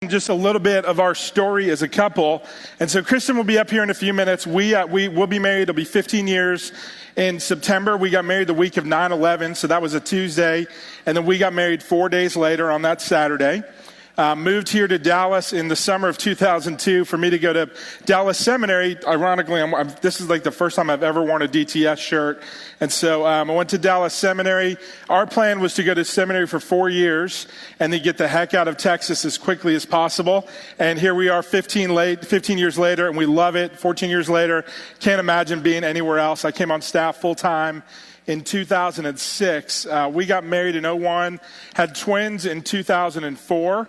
just a little bit of our story as a couple. And so Kristen will be up here in a few minutes. We will be married. It'll be 15 years in September. We got married the week of 9/11, so that was a Tuesday. And then we got married 4 days later on that Saturday. Moved here to Dallas in the summer of 2002 for me to go to Dallas Seminary. Ironically, this is like the first time I've ever worn a DTS shirt. And so I went to Dallas Seminary. Our plan was to go to seminary for 4 years and then get the heck out of Texas as quickly as possible. And here we are 15 years later, and we love it. 14 years later, can't imagine being anywhere else. I came on staff full time in 2006. We got married in 2001, had twins in 2004.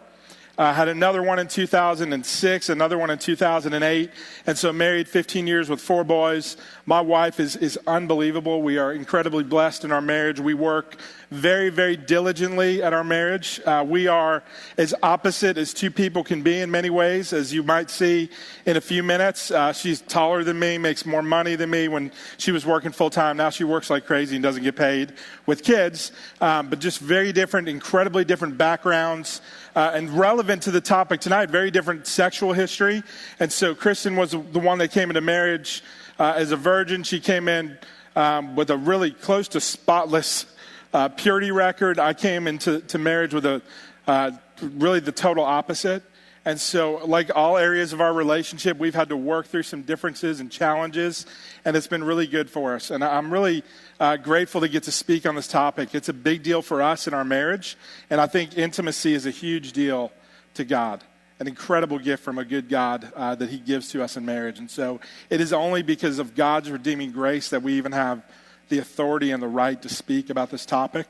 Had another one in 2006, another one in 2008, and so married 15 years with 4 boys. My wife is unbelievable. We are incredibly blessed in our marriage. We work very, very diligently at our marriage. We are as opposite as two people can be in many ways, as you might see in a few minutes. She's taller than me, makes more money than me when she was working full-time. Now she works like crazy and doesn't get paid with kids, but just very different, incredibly different backgrounds. And relevant to the topic tonight, very different sexual history. And so Kristen was the one that came into marriage as a virgin. She came in with a really close to spotless purity record. I came into marriage with really the total opposite. And so, like all areas of our relationship, we've had to work through some differences and challenges, and it's been really good for us. And I'm really grateful to get to speak on this topic. It's a big deal for us in our marriage, and I think intimacy is a huge deal to God, an incredible gift from a good God that he gives to us in marriage. And so it is only because of God's redeeming grace that we even have the authority and the right to speak about this topic.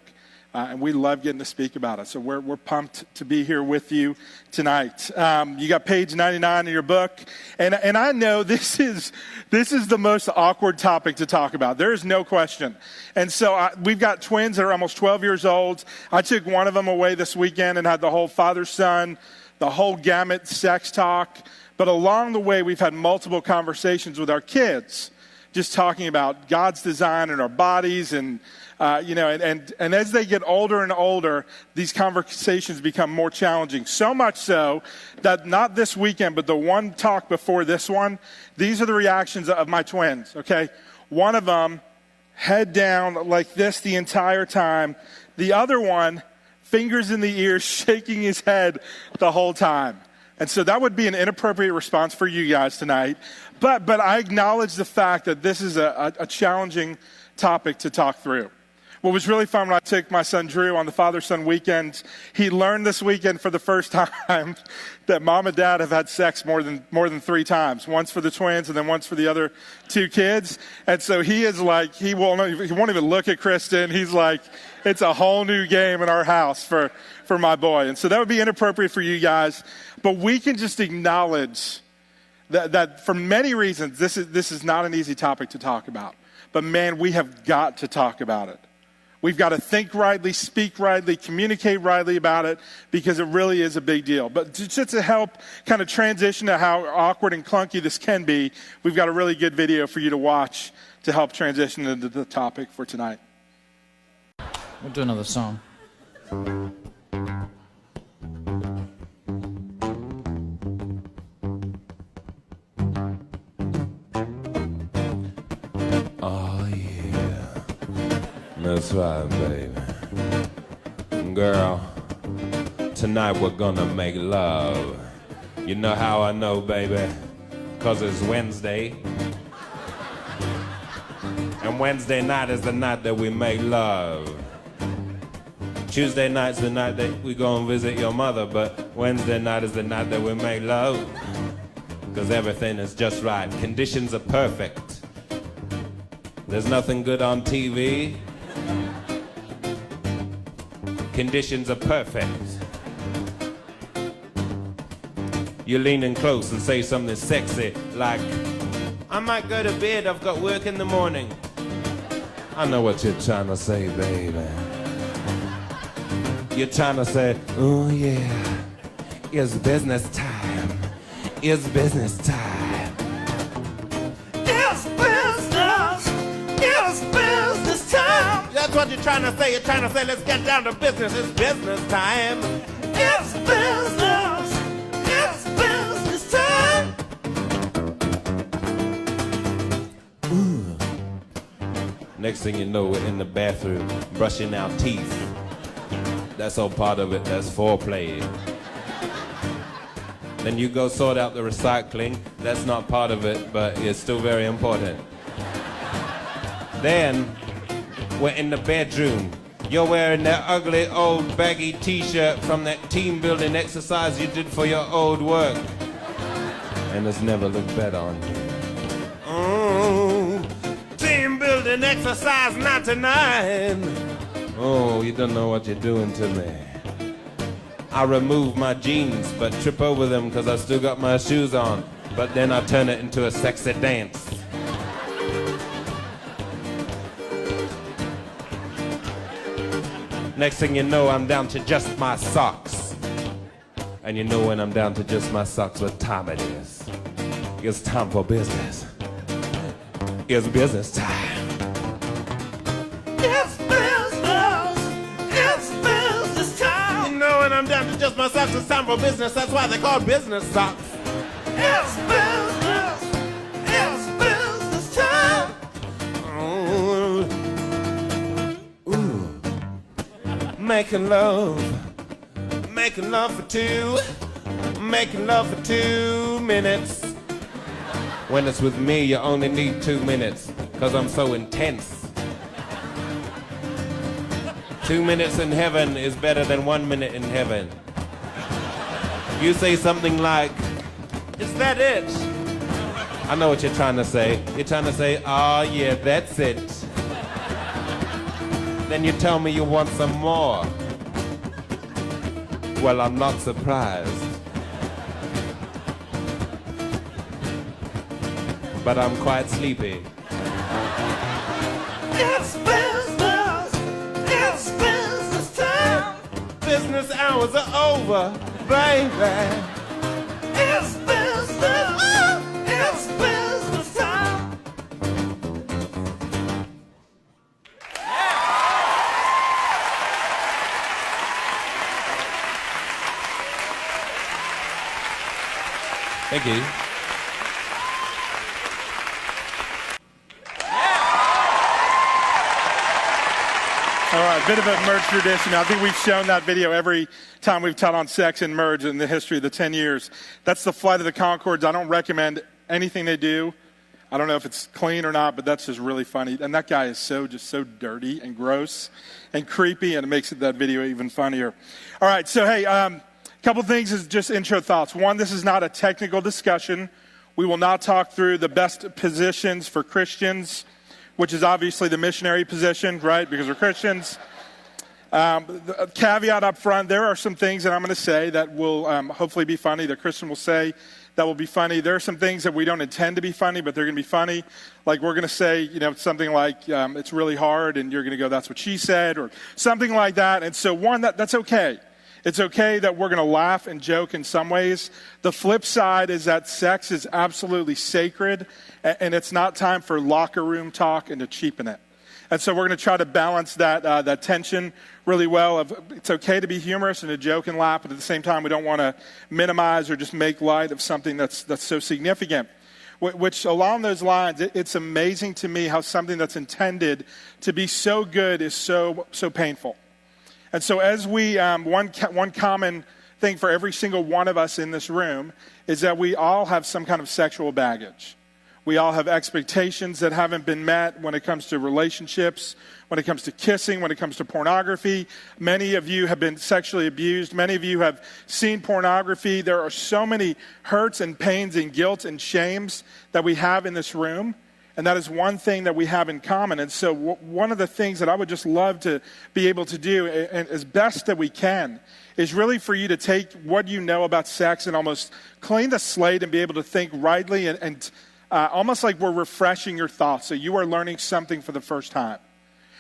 And we love getting to speak about it. So we're pumped to be here with you tonight. You got page 99 in your book. And I know this is the most awkward topic to talk about. There is no question. And so we've got twins that are almost 12 years old. I took one of them away this weekend and had the whole father-son, the whole gamut sex talk. But along the way, we've had multiple conversations with our kids, just talking about God's design in our bodies and and as they get older and older, these conversations become more challenging. So much so that not this weekend, but the one talk before this one, these are the reactions of my twins, okay? One of them, head down like this the entire time. The other one, fingers in the ears, shaking his head the whole time. And so that would be an inappropriate response for you guys tonight. But I acknowledge the fact that this is a challenging topic to talk through. What was really fun when I took my son Drew on the father-son weekend, he learned this weekend for the first time that mom and dad have had sex more than 3 times. Once for the twins and then once for the other 2 kids. And so he is like, he won't even look at Kristen. He's like, it's a whole new game in our house for my boy. And so that would be inappropriate for you guys. But we can just acknowledge that for many reasons, this is not an easy topic to talk about. But man, we have got to talk about it. We've got to think rightly, speak rightly, communicate rightly about it because it really is a big deal. But just to help kind of transition to how awkward and clunky this can be, we've got a really good video for you to watch to help transition into the topic for tonight. We'll do another song. That's right, baby. Girl, tonight we're gonna make love. You know how I know, baby? 'Cause it's Wednesday. And Wednesday night is the night that we make love. Tuesday night's the night that we go and visit your mother, but Wednesday night is the night that we make love. 'Cause everything is just right. Conditions are perfect. There's nothing good on TV. Conditions are perfect. You're leaning close and say something sexy like, I might go to bed, I've got work in the morning. I know what you're trying to say, baby. You're trying to say, oh yeah, it's business time. It's business time. That's what you're trying to say. You're trying to say, let's get down to business. It's business time. It's business. Next thing you know, we're in the bathroom brushing our teeth. That's all part of it. That's foreplay. Then you go sort out the recycling. That's not part of it, but it's still very important. Then we're in the bedroom. You're wearing that ugly old baggy t-shirt from that team building exercise you did for your old work. And it's never looked better on you. Oh, team building exercise 99. Oh, you don't know what you're doing to me. I remove my jeans, but trip over them because I still got my shoes on. But then I turn it into a sexy dance. Next thing you know, I'm down to just my socks. And you know when I'm down to just my socks, what time it is. It's time for business. It's business time. It's business. It's business time. You know when I'm down to just my socks, it's time for business. That's why they're called business socks. It's business. It's business time. Ooh. Making love for two, making love for 2 minutes. When it's with me, you only need 2 minutes, cause I'm so intense. 2 minutes in heaven is better than 1 minute in heaven. You say something like, is that it? I know what you're trying to say. You're trying to say, oh yeah, that's it. Then you tell me you want some more. Well, I'm not surprised. But I'm quite sleepy. It's business! It's business time! Business hours are over, baby. It's business! It's business time! Thank you. All right, bit of a Merge tradition. I think we've shown that video every time we've taught on sex and Merge in the history of the 10 years. That's the Flight of the Conchords. I don't recommend anything they do. I don't know if it's clean or not, but that's just really funny. And that guy is so dirty and gross and creepy, and it makes that video even funnier. All right, so hey, couple things is just intro thoughts. One, this is not a technical discussion. We will not talk through the best positions for Christians, which is obviously the missionary position, right? Because we're Christians. The caveat up front, there are some things that I'm going to say that will hopefully be funny, that Kristen will say that will be funny. There are some things that we don't intend to be funny, but they're going to be funny. Like we're going to say, something like, it's really hard, and you're going to go, that's what she said, or something like that. And so one, that's okay. It's okay that we're going to laugh and joke in some ways. The flip side is that sex is absolutely sacred, and it's not time for locker room talk and to cheapen it. And so we're going to try to balance that tension really well. It's okay to be humorous and to joke and laugh, but at the same time, we don't want to minimize or just make light of something that's so significant. Which along those lines, it's amazing to me how something that's intended to be so good is so painful. And so as we, one common thing for every single one of us in this room is that we all have some kind of sexual baggage. We all have expectations that haven't been met when it comes to relationships, when it comes to kissing, when it comes to pornography. Many of you have been sexually abused. Many of you have seen pornography. There are so many hurts and pains and guilt and shames that we have in this room. And that is one thing that we have in common. And so one of the things that I would just love to be able to do, and as best that we can, is really for you to take what you know about sex and almost clean the slate and be able to think rightly and almost like we're refreshing your thoughts. So you are learning something for the first time.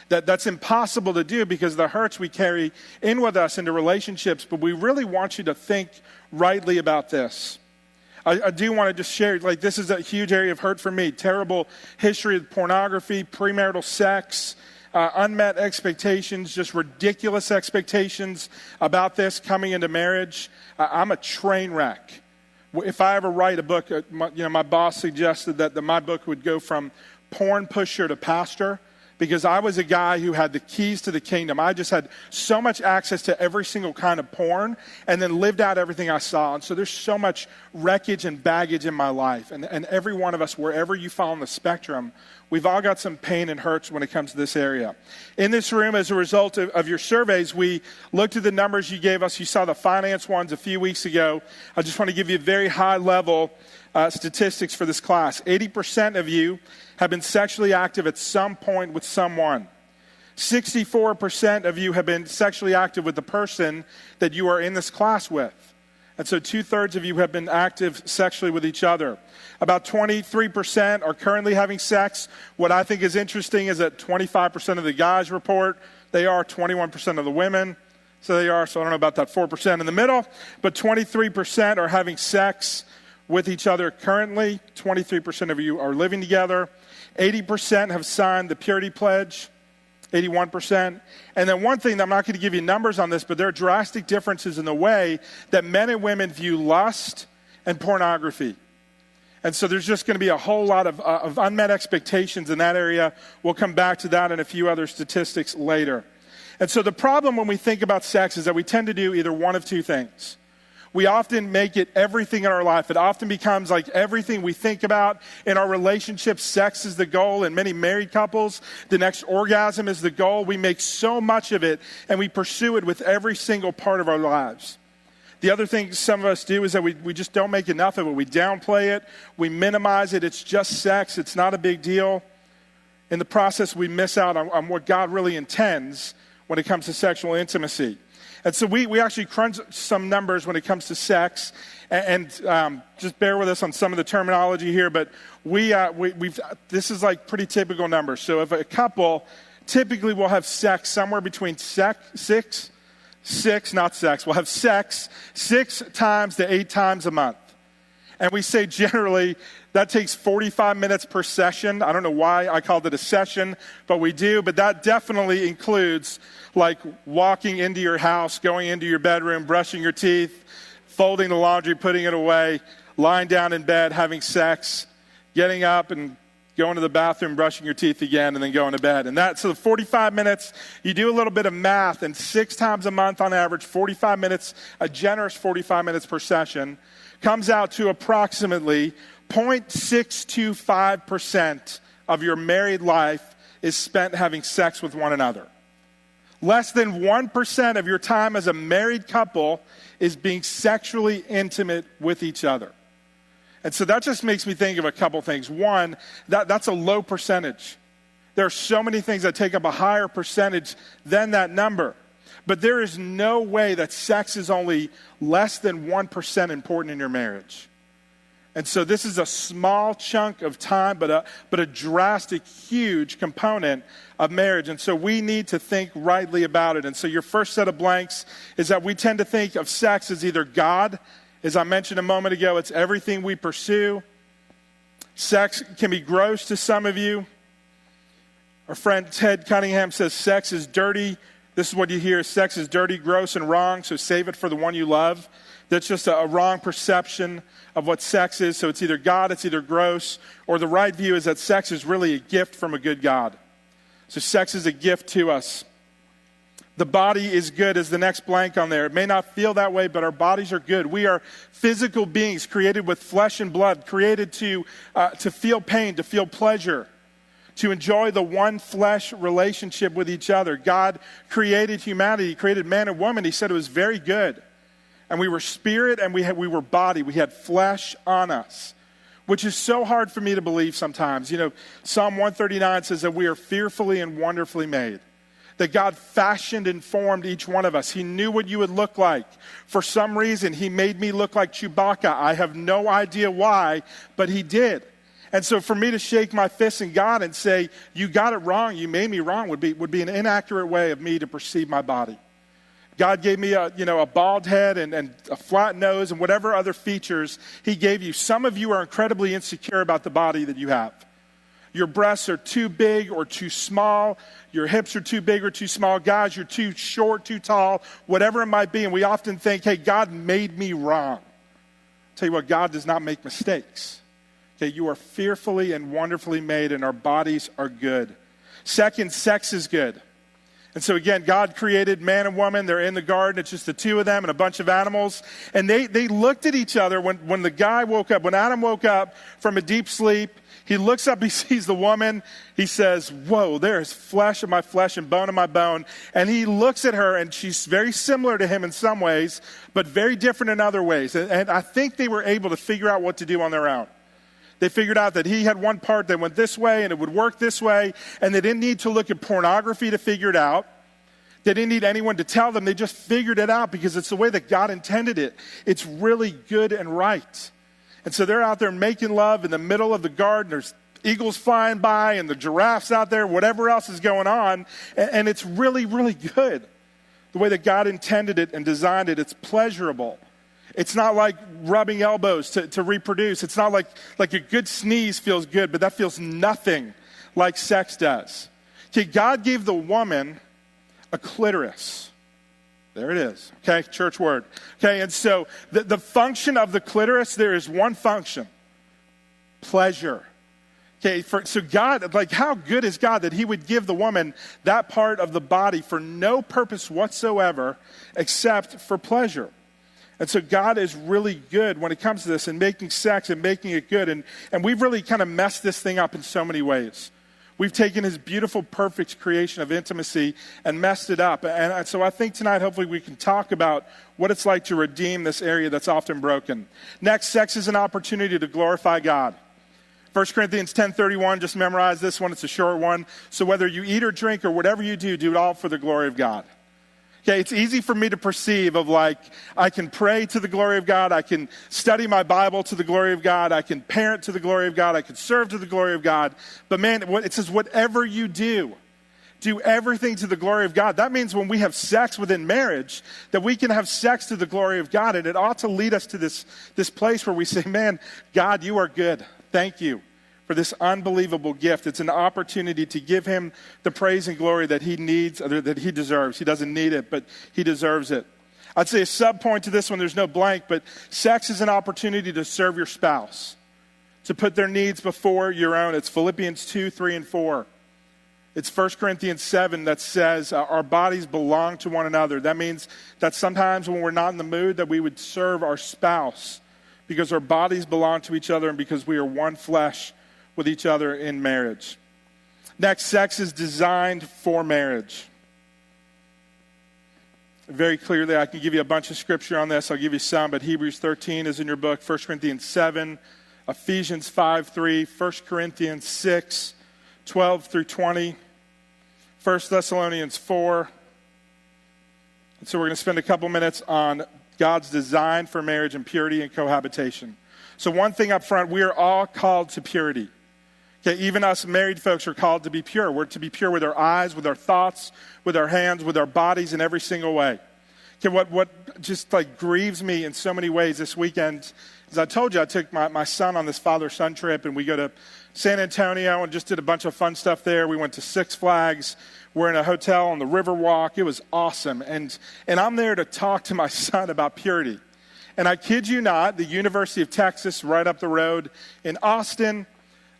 That's impossible to do because the hurts we carry in with us into relationships, but we really want you to think rightly about this. I do want to just share, this is a huge area of hurt for me. Terrible history of pornography, premarital sex, unmet expectations, just ridiculous expectations about this coming into marriage. I'm a train wreck. If I ever write a book, my boss suggested that my book would go from porn pusher to pastor because I was a guy who had the keys to the kingdom. I just had so much access to every single kind of porn and then lived out everything I saw. And so there's so much wreckage and baggage in my life. And every one of us, wherever you fall on the spectrum, we've all got some pain and hurts when it comes to this area. In this room, as a result of your surveys, we looked at the numbers you gave us. You saw the finance ones a few weeks ago. I just want to give you a very high level statistics for this class. 80% of you have been sexually active at some point with someone. 64% of you have been sexually active with the person that you are in this class with. And so 2/3 of you have been active sexually with each other. About 23% are currently having sex. What I think is interesting is that 25% of the guys report they are, 21% of the women. So they are, so I don't know about that 4% in the middle, but 23% are having sex with each other currently. 23% of you are living together. 80% have signed the purity pledge, 81%. And then one thing, I'm not going to give you numbers on this, but there are drastic differences in the way that men and women view lust and pornography. And so there's just going to be a whole lot of unmet expectations in that area. We'll come back to that and a few other statistics later. And so the problem when we think about sex is that we tend to do either one of two things. We often make it everything in our life. It often becomes like everything we think about in our relationships. Sex is the goal. In many married couples, the next orgasm is the goal. We make so much of it, and we pursue it with every single part of our lives. The other thing some of us do is that we just don't make enough of it. We downplay it. We minimize it. It's just sex. It's not a big deal. In the process, we miss out on what God really intends when it comes to sexual intimacy. And so we actually crunch some numbers when it comes to sex, and just bear with us on some of the terminology here, but this is like pretty typical numbers. So if a couple typically will have sex somewhere between we'll have sex 6 times to 8 times a month. And we say generally that takes 45 minutes per session. I don't know why I called it a session, but we do. But that definitely includes like walking into your house, going into your bedroom, brushing your teeth, folding the laundry, putting it away, lying down in bed, having sex, getting up and going to the bathroom, brushing your teeth again, and then going to bed. And so the 45 minutes, you do a little bit of math, and 6 times a month on average, 45 minutes, a generous 45 minutes per session, comes out to approximately 0.625% of your married life is spent having sex with one another. Less than 1% of your time as a married couple is being sexually intimate with each other. And so that just makes me think of a couple things. One, that's a low percentage. There are so many things that take up a higher percentage than that number. But there is no way that sex is only less than 1% important in your marriage. And so this is a small chunk of time, but a drastic, huge component of marriage. And so we need to think rightly about it. And so your first set of blanks is that we tend to think of sex as either God. As I mentioned a moment ago, it's everything we pursue. Sex can be gross to some of you. Our friend Ted Cunningham says sex is dirty. This is what you hear: sex is dirty, gross, and wrong, so save it for the one you love. That's just a wrong perception of what sex is. So it's either God, it's either gross, or the right view is that sex is really a gift from a good God. So sex is a gift to us. The body is good is the next blank on there. It may not feel that way, but our bodies are good. We are physical beings created with flesh and blood, created to feel pain, to feel pleasure, to enjoy the one flesh relationship with each other. God created humanity. He created man and woman. He said it was very good. And we were spirit and we were body. We had flesh on us, which is so hard for me to believe sometimes. You know, Psalm 139 says that we are fearfully and wonderfully made. That God fashioned and formed each one of us. He knew what you would look like. For some reason, he made me look like Chewbacca. I have no idea why, but he did. And so for me to shake my fist in God and say, you got it wrong, you made me wrong, would be an inaccurate way of me to perceive my body. God gave me a bald head and a flat nose and whatever other features he gave you. Some of you are incredibly insecure about the body that you have. Your breasts are too big or too small. Your hips are too big or too small. Guys, you're too short, too tall, whatever it might be. And we often think, hey, God made me wrong. I'll tell you what, God does not make mistakes. Okay, you are fearfully and wonderfully made, and our bodies are good. Second, sex is good. And so again, God created man and woman. They're in the garden. It's just the two of them and a bunch of animals. And they looked at each other when the guy woke up, when Adam woke up from a deep sleep. He looks up, he sees the woman. He says, whoa, there is flesh of my flesh and bone of my bone. And he looks at her, and she's very similar to him in some ways, but very different in other ways. And I think they were able to figure out what to do on their own. They figured out that he had one part that went this way and it would work this way, and they didn't need to look at pornography to figure it out. They didn't need anyone to tell them. They just figured it out because it's the way that God intended it. It's really good and right. And so they're out there making love in the middle of the garden. There's eagles flying by and the giraffes out there, whatever else is going on. And it's really, really good. The way that God intended it and designed it, it's pleasurable. It's not like rubbing elbows to reproduce. It's not like a good sneeze feels good, but that feels nothing like sex does. Okay, God gave the woman a clitoris. There it is. Okay, church word. Okay, and so the function of the clitoris, there is one function: pleasure. Okay, so God, like, how good is God that he would give the woman that part of the body for no purpose whatsoever except for pleasure? And so God is really good when it comes to this and making sex and making it good. And we've really kind of messed this thing up in so many ways. We've taken his beautiful, perfect creation of intimacy and messed it up. And so I think tonight, hopefully, we can talk about what it's like to redeem this area that's often broken. Next, sex is an opportunity to glorify God. 1 Corinthians 10:31, just memorize this one. It's a short one. So whether you eat or drink or whatever you do, do it all for the glory of God. Okay, it's easy for me to perceive of like, I can pray to the glory of God, I can study my Bible to the glory of God, I can parent to the glory of God, I can serve to the glory of God. But man, it says whatever you do everything to the glory of God. That means when we have sex within marriage, that we can have sex to the glory of God. And it ought to lead us to this place where we say, man, God, you are good. Thank you for this unbelievable gift. It's an opportunity to give him the praise and glory that he needs, or that he deserves. He doesn't need it, but he deserves it. I'd say a sub-point to this one, there's no blank, but sex is an opportunity to serve your spouse, to put their needs before your own. It's Philippians 2, 3, and 4. It's 1 Corinthians 7 that says our bodies belong to one another. That means that sometimes when we're not in the mood, that we would serve our spouse because our bodies belong to each other and because we are one flesh with each other in marriage. Next, sex is designed for marriage. Very clearly, I can give you a bunch of scripture on this. I'll give you some, but Hebrews 13 is in your book, 1 Corinthians 7, Ephesians 5:3, 1 Corinthians 6, 12 through 20, 1 Thessalonians 4. And so we're going to spend a couple minutes on God's design for marriage and purity and cohabitation. So one thing up front, we are all called to purity. Okay, even us married folks are called to be pure. We're to be pure with our eyes, with our thoughts, with our hands, with our bodies in every single way. Okay, what just like grieves me in so many ways this weekend is I told you I took my son on this father-son trip, and we go to San Antonio and just did a bunch of fun stuff there. We went to Six Flags. We're in a hotel on the Riverwalk. It was awesome. And I'm there to talk to my son about purity. And I kid you not, the University of Texas right up the road in Austin,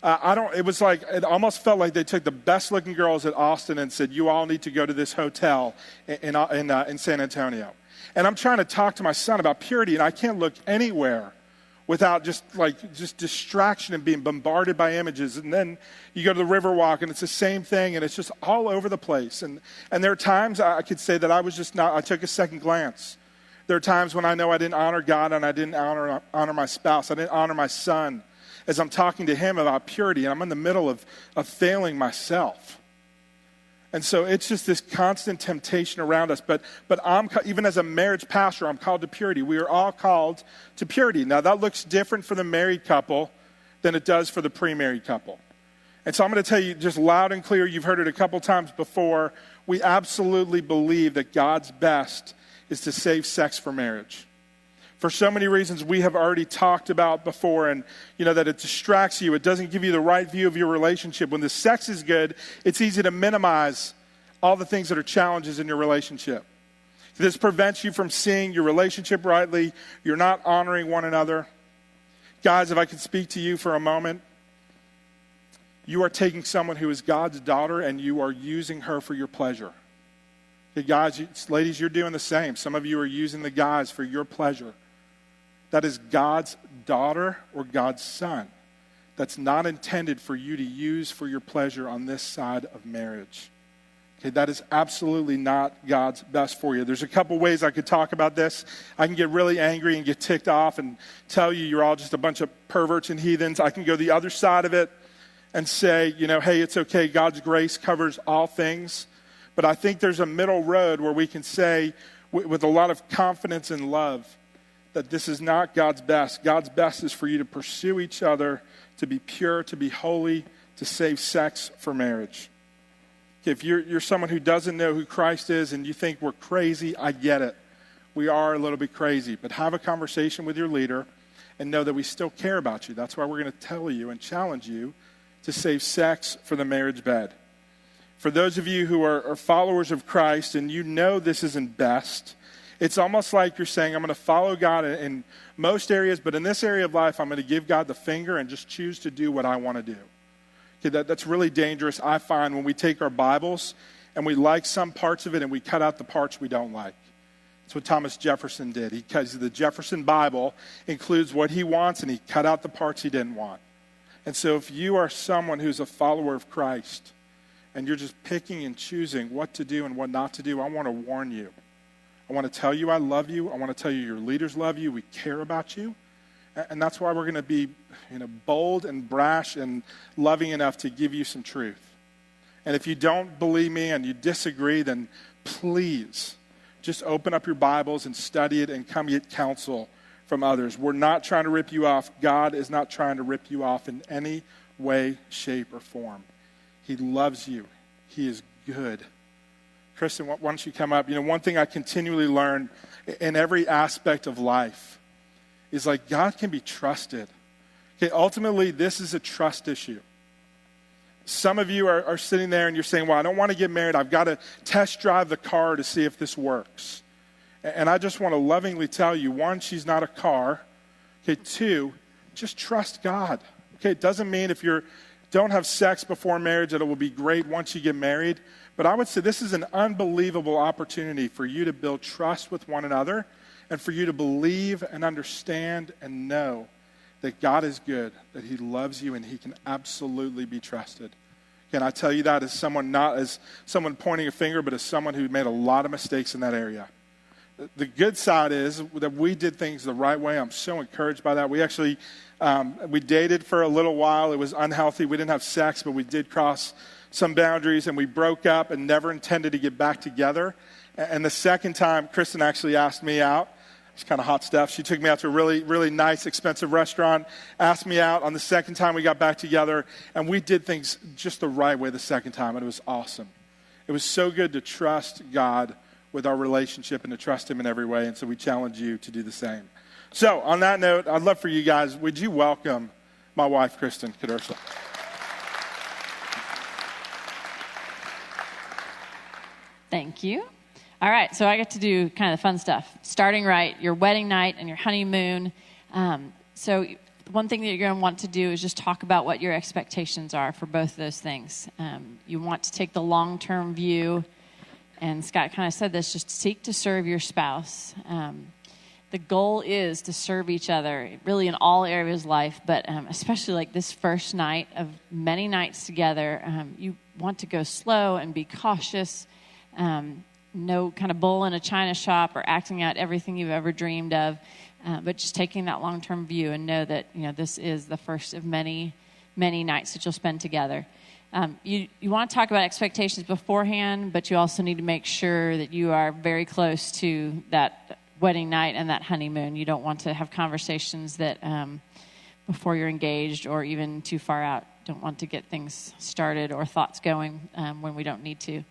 it almost felt like they took the best looking girls at Austin and said, you all need to go to this hotel in San Antonio. And I'm trying to talk to my son about purity, and I can't look anywhere without just distraction and being bombarded by images. And then you go to the Riverwalk, and it's the same thing, and it's just all over the place. And there are times I could say that I took a second glance. There are times when I know I didn't honor God and I didn't honor my spouse. I didn't honor my son as I'm talking to him about purity, and I'm in the middle of failing myself. And so it's just this constant temptation around us. But even as a marriage pastor, I'm called to purity. We are all called to purity. Now, that looks different for the married couple than it does for the pre-married couple. And so I'm going to tell you just loud and clear, you've heard it a couple times before, we absolutely believe that God's best is to save sex for marriage. For so many reasons we have already talked about before, and that it distracts you. It doesn't give you the right view of your relationship. When the sex is good, it's easy to minimize all the things that are challenges in your relationship. This prevents you from seeing your relationship rightly. You're not honoring one another. Guys, if I could speak to you for a moment. you are taking someone who is God's daughter and you are using her for your pleasure. Okay, guys, ladies, you're doing the same. Some of you are using the guys for your pleasure. That is God's daughter or God's son. That's not intended for you to use for your pleasure on this side of marriage. Okay, that is absolutely not God's best for you. There's a couple ways I could talk about this. I can get really angry and get ticked off and tell you you're all just a bunch of perverts and heathens. I can go the other side of it and say, hey, it's okay. God's grace covers all things. But I think there's a middle road where we can say with a lot of confidence and love that this is not God's best. God's best is for you to pursue each other, to be pure, to be holy, to save sex for marriage. If you're someone who doesn't know who Christ is and you think we're crazy, I get it. We are a little bit crazy. But have a conversation with your leader and know that we still care about you. That's why we're going to tell you and challenge you to save sex for the marriage bed. For those of you who are followers of Christ and you know this isn't best, it's almost like you're saying, I'm going to follow God in most areas, but in this area of life, I'm going to give God the finger and just choose to do what I want to do. Okay, that's really dangerous, I find, when we take our Bibles and we like some parts of it and we cut out the parts we don't like. That's what Thomas Jefferson did. Because the Jefferson Bible includes what he wants and he cut out the parts he didn't want. And so if you are someone who's a follower of Christ and you're just picking and choosing what to do and what not to do, I want to warn you. I want to tell you I love you. I want to tell you your leaders love you. We care about you. And that's why we're going to be bold and brash and loving enough to give you some truth. And if you don't believe me and you disagree, then please just open up your Bibles and study it and come get counsel from others. We're not trying to rip you off. God is not trying to rip you off in any way, shape, or form. He loves you. He is good. Kristen, why don't you come up? One thing I continually learn in every aspect of life is like God can be trusted. Okay, ultimately, this is a trust issue. Some of you are sitting there and you're saying, well, I don't want to get married. I've got to test drive the car to see if this works. And I just want to lovingly tell you, one, she's not a car. Okay, two, just trust God. Okay, it doesn't mean if you don't have sex before marriage that it will be great once you get married. But I would say this is an unbelievable opportunity for you to build trust with one another and for you to believe and understand and know that God is good, that he loves you, and he can absolutely be trusted. Can I tell you that as someone, not as someone pointing a finger, but as someone who made a lot of mistakes in that area? The good side is that we did things the right way. I'm so encouraged by that. We actually, we dated for a little while. It was unhealthy. We didn't have sex, but we did cross some boundaries, and we broke up and never intended to get back together. And the second time, Kristen actually asked me out. It's kind of hot stuff. She took me out to a really, really nice, expensive restaurant, asked me out on the second time we got back together, and we did things just the right way the second time, and it was awesome. It was so good to trust God with our relationship and to trust him in every way, and so we challenge you to do the same. So on that note, I'd love for you guys, would you welcome my wife, Kristen Kadersa? Thank you. All right, so I get to do kind of the fun stuff. Starting right, your wedding night and your honeymoon. So one thing that you're going to want to do is just talk about what your expectations are for both of those things. You want to take the long-term view, and Scott kind of said this, just seek to serve your spouse. The goal is to serve each other, really in all areas of life, but especially like this first night of many nights together. You want to go slow and be cautious. No kind of bull in a china shop or acting out everything you've ever dreamed of, but just taking that long-term view and know that, this is the first of many, many nights that you'll spend together. You want to talk about expectations beforehand, but you also need to make sure that you are very close to that wedding night and that honeymoon. You don't want to have conversations that before you're engaged or even too far out. Don't want to get things started or thoughts going when we don't need to.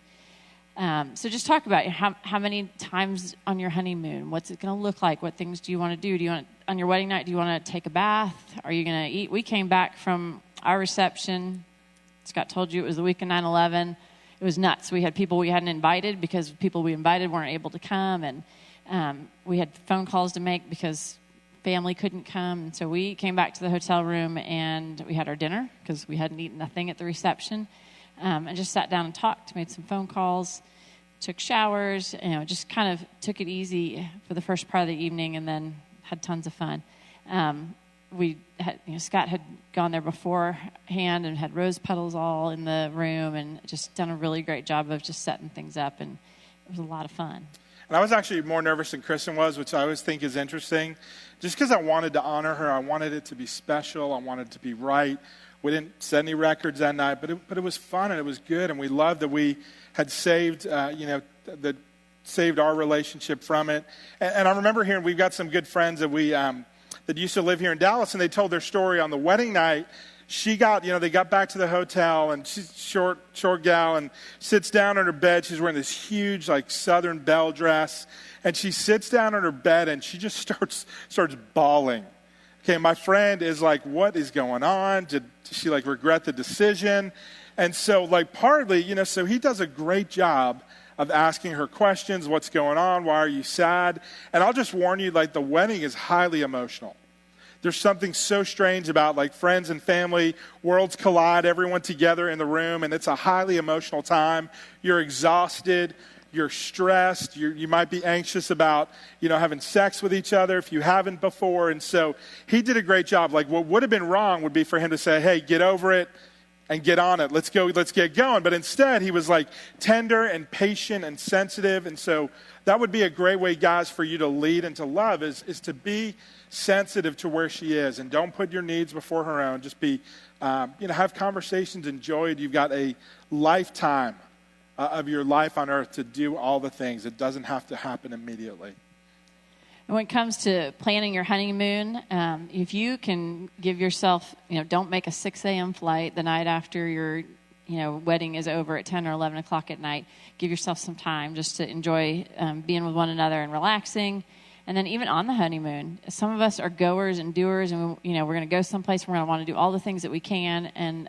So just talk about how many times on your honeymoon, what's it going to look like? What things do you want to do? On your wedding night, do you want to take a bath? Are you going to eat? We came back from our reception. Scott told you it was the week of 9/11. It was nuts. We had people we hadn't invited because people we invited weren't able to come. And we had phone calls to make because family couldn't come. And so we came back to the hotel room and we had our dinner because we hadn't eaten nothing at the reception, and just sat down and talked, made some phone calls, took showers, just kind of took it easy for the first part of the evening, and then had tons of fun. We had, Scott had gone there beforehand and had rose petals all in the room and just done a really great job of just setting things up, and it was a lot of fun. And I was actually more nervous than Kristen was, which I always think is interesting, just because I wanted to honor her. I wanted it to be special. I wanted it to be right. We didn't set any records that night, but it was fun and it was good, and we loved that we had saved, that saved our relationship from it. And I remember hearing, we've got some good friends that we that used to live here in Dallas, and they told their story on the wedding night. They got back to the hotel, and she's short gal, and sits down on her bed. She's wearing this huge, Southern belle dress, and she sits down on her bed, and she just starts bawling. Okay, my friend is like, what is going on? Did she, regret the decision? And so, partly, so he does a great job of asking her questions. What's going on? Why are you sad? And I'll just warn you, the wedding is highly emotional. There's something so strange about friends and family, worlds collide, everyone together in the room, and it's a highly emotional time. You're exhausted, you're stressed, you might be anxious about, having sex with each other if you haven't before. And so he did a great job. What would have been wrong would be for him to say, hey, get over it and get on it. Let's get going. But instead, he was tender and patient and sensitive. And so that would be a great way, guys, for you to lead and to love is to be sensitive to where she is, and don't put your needs before her own. Just be, have conversations, enjoy it. You've got a lifetime of your life on earth to do all the things. It doesn't have to happen immediately. And when it comes to planning your honeymoon, if you can give yourself, don't make a 6 a.m. flight the night after your, wedding is over at 10 or 11 o'clock at night. Give yourself some time just to enjoy being with one another and relaxing. And then even on the honeymoon, some of us are goers and doers, and we're going to go someplace. We're going to want to do all the things that we can, and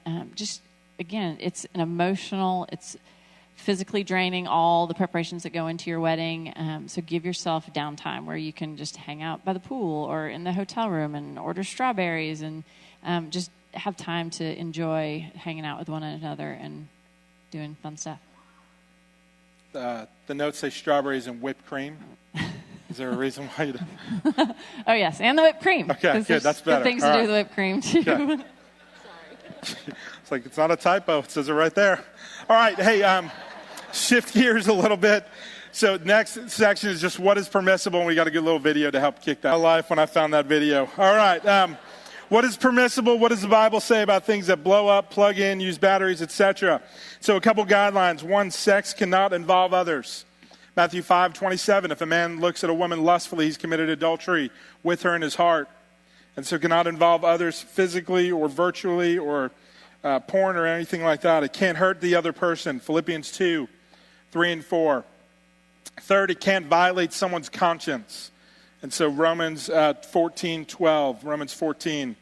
again, it's it's physically draining, all the preparations that go into your wedding. So give yourself downtime where you can just hang out by the pool or in the hotel room and order strawberries, and just have time to enjoy hanging out with one another and doing fun stuff. The notes say strawberries and whipped cream. Is there a reason why you don't? Oh, yes, and the whipped cream. Okay, good, that's better. Good things to do with the whipped cream, too. Okay. It's not a typo. It says it right there. All right, hey, shift gears a little bit. So next section is just what is permissible, and we got a good little video to help kick that life when I found that video. All right, what is permissible? What does the Bible say about things that blow up, plug in, use batteries, etc.? So a couple guidelines. One, sex cannot involve others. Matthew 5:27, if a man looks at a woman lustfully, he's committed adultery with her in his heart. And so cannot involve others physically or virtually or porn or anything like that. It can't hurt the other person. Philippians 2:3 and 4. Third, it can't violate someone's conscience. And so Romans 14:12, Romans 14,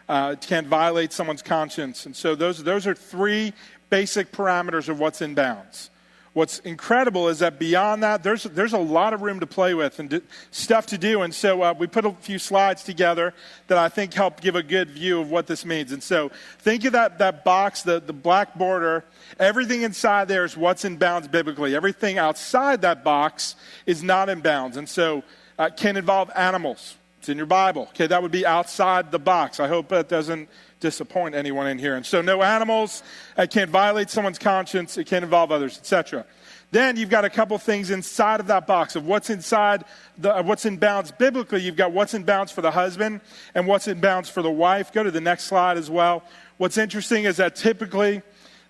it can't violate someone's conscience. And so those are three basic parameters of what's in bounds. What's incredible is that beyond that, there's a lot of room to play with and stuff to do. And so we put a few slides together that I think help give a good view of what this means. And so think of that box, the black border. Everything inside there is what's in bounds biblically. Everything outside that box is not in bounds. And so it can involve animals. It's in your Bible. Okay, that would be outside the box. I hope that doesn't disappoint anyone in here. And so no animals. It can't violate someone's conscience. It can't involve others, etc. Then you've got a couple things inside of that box of what's inside, what's in bounds biblically. You've got what's in bounds for the husband and what's in bounds for the wife. Go to the next slide as well. What's interesting is that typically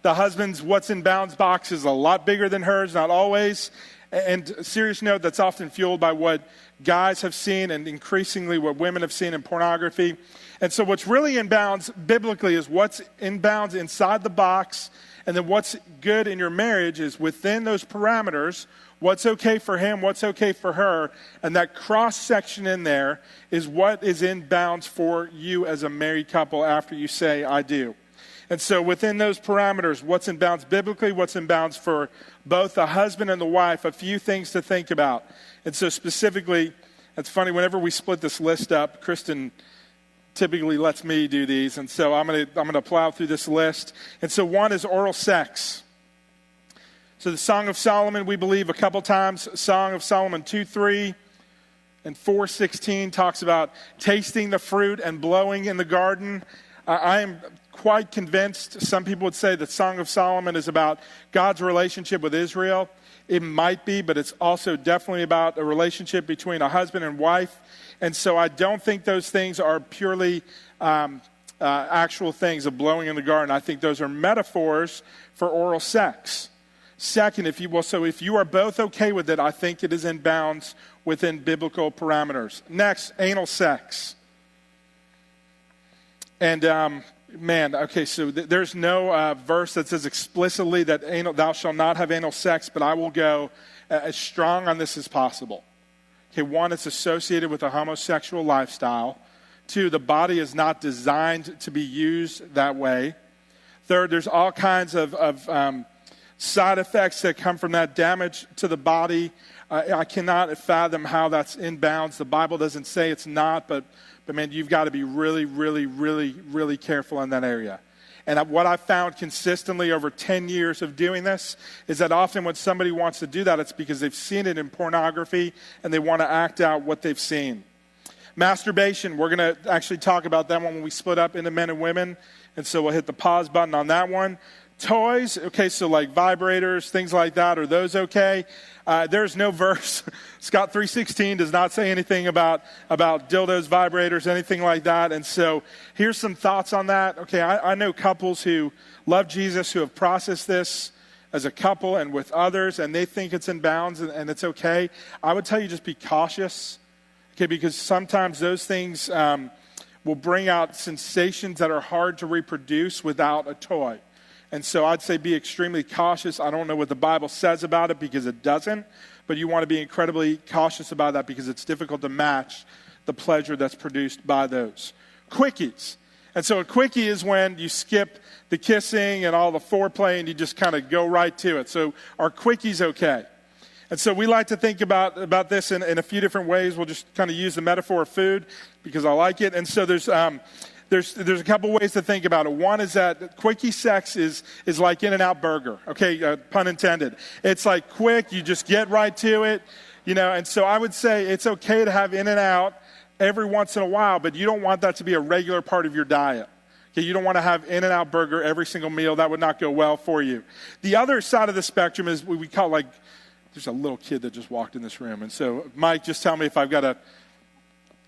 the husband's what's in bounds box is a lot bigger than hers, not always. And a serious note, that's often fueled by what guys have seen and increasingly what women have seen in pornography. And so what's really in bounds biblically is what's in bounds inside the box, and then what's good in your marriage is within those parameters, what's okay for him, what's okay for her, and that cross-section in there is what is in bounds for you as a married couple after you say, I do. And so within those parameters, what's in bounds biblically, what's in bounds for both the husband and the wife, a few things to think about. And so specifically, It's funny, whenever we split this list up, Kristen typically lets me do these, and so I'm gonna plow through this list. And so one is oral sex. So the Song of Solomon, we believe a couple times. Song of Solomon 2:3 and 4:16 talks about tasting the fruit and blowing in the garden. I am quite convinced, some people would say that Song of Solomon is about God's relationship with Israel. It might be, but it's also definitely about a relationship between a husband and wife. And so I don't think those things are purely actual things of blowing in the garden. I think those are metaphors for oral sex. Second, if you are both okay with it, I think it is in bounds within biblical parameters. Next, anal sex. And there's no verse that says explicitly that thou shalt not have anal sex, but I will go as strong on this as possible. Okay, one, it's associated with a homosexual lifestyle. Two, the body is not designed to be used that way. Third, there's all kinds of side effects that come from that, damage to the body. I cannot fathom how that's in bounds. The Bible doesn't say it's not, but man, you've got to be really, really, really, really careful in that area. And what I've found consistently over 10 years of doing this is that often when somebody wants to do that, it's because they've seen it in pornography and they want to act out what they've seen. Masturbation, we're going to actually talk about that one when we split up into men and women. And so we'll hit the pause button on that one. Toys, okay, so like vibrators, things like that, are those okay? There's no verse. Scott 3:16 does not say anything about dildos, vibrators, anything like that. And so here's some thoughts on that. Okay, I know couples who love Jesus who have processed this as a couple and with others, and they think it's in bounds and it's okay. I would tell you just be cautious, okay, because sometimes those things will bring out sensations that are hard to reproduce without a toy. And so I'd say be extremely cautious. I don't know what the Bible says about it because it doesn't, but you want to be incredibly cautious about that because it's difficult to match the pleasure that's produced by those. Quickies. And so a quickie is when you skip the kissing and all the foreplay and you just kind of go right to it. So are quickies okay? And so we like to think about this in a few different ways. We'll just kind of use the metaphor of food because I like it. And so there's a couple ways to think about it. One is that quickie sex is like In-N-Out Burger. Okay, pun intended. It's like quick, you just get right to it, and so I would say it's okay to have In-N-Out every once in a while, but you don't want that to be a regular part of your diet. Okay, you don't want to have In-N-Out Burger every single meal. That would not go well for you. The other side of the spectrum is what we call there's a little kid that just walked in this room, and so Mike, just tell me if I've got to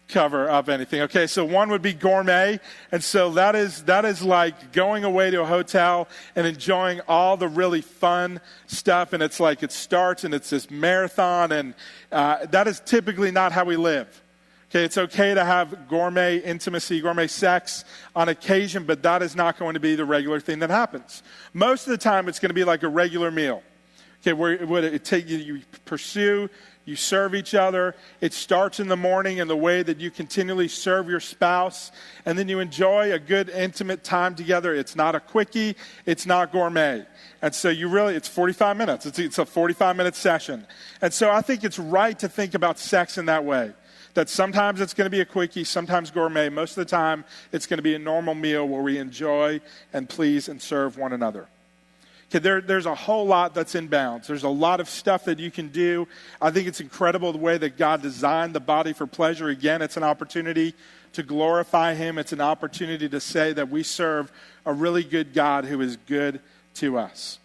cover up anything. Okay, so one would be gourmet, and so that is like going away to a hotel and enjoying all the really fun stuff, and it's like it starts and it's this marathon, and that is typically not how we live. Okay, it's okay to have gourmet intimacy, gourmet sex on occasion, but that is not going to be the regular thing that happens. Most of the time, it's going to be like a regular meal. Okay, where you pursue, you serve each other. It starts in the morning in the way that you continually serve your spouse, and then you enjoy a good intimate time together. It's not a quickie, it's not gourmet. And so it's 45 minutes. It's a 45-minute session. And so I think it's right to think about sex in that way. That sometimes it's going to be a quickie, sometimes gourmet. Most of the time, it's going to be a normal meal where we enjoy and please and serve one another. Okay, there's a whole lot that's in bounds. There's a lot of stuff that you can do. I think it's incredible the way that God designed the body for pleasure. Again, it's an opportunity to glorify Him. It's an opportunity to say that we serve a really good God who is good to us.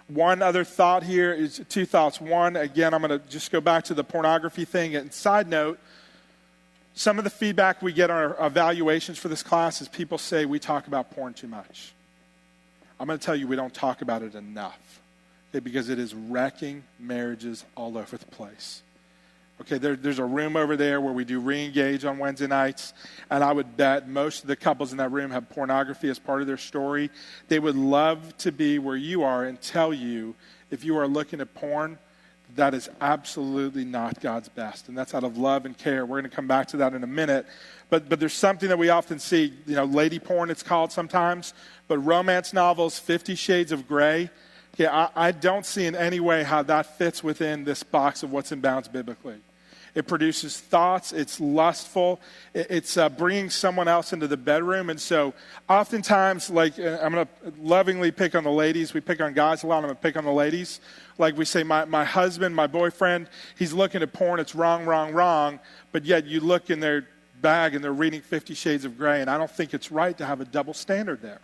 One other thought here is two thoughts. One, again, I'm going to just go back to the pornography thing. And side note, some of the feedback we get on our evaluations for this class is people say we talk about porn too much. I'm going to tell you we don't talk about it enough, okay, because it is wrecking marriages all over the place. Okay, there's a room over there where we do re-engage on Wednesday nights, and I would bet most of the couples in that room have pornography as part of their story. They would love to be where you are and tell you if you are looking at porn, that is absolutely not God's best, and that's out of love and care. We're going to come back to that in a minute. But there's something that we often see, lady porn it's called sometimes, but romance novels, 50 Shades of Grey. Okay, I don't see in any way how that fits within this box of what's in bounds biblically. It produces thoughts. It's lustful. It's bringing someone else into the bedroom. And so oftentimes, like, I'm going to lovingly pick on the ladies. We pick on guys a lot. I'm going to pick on the ladies. Like we say, my husband, my boyfriend, he's looking at porn. It's wrong, wrong, wrong. But yet you look in their bag and they're reading 50 Shades of Grey. And I don't think it's right to have a double standard there.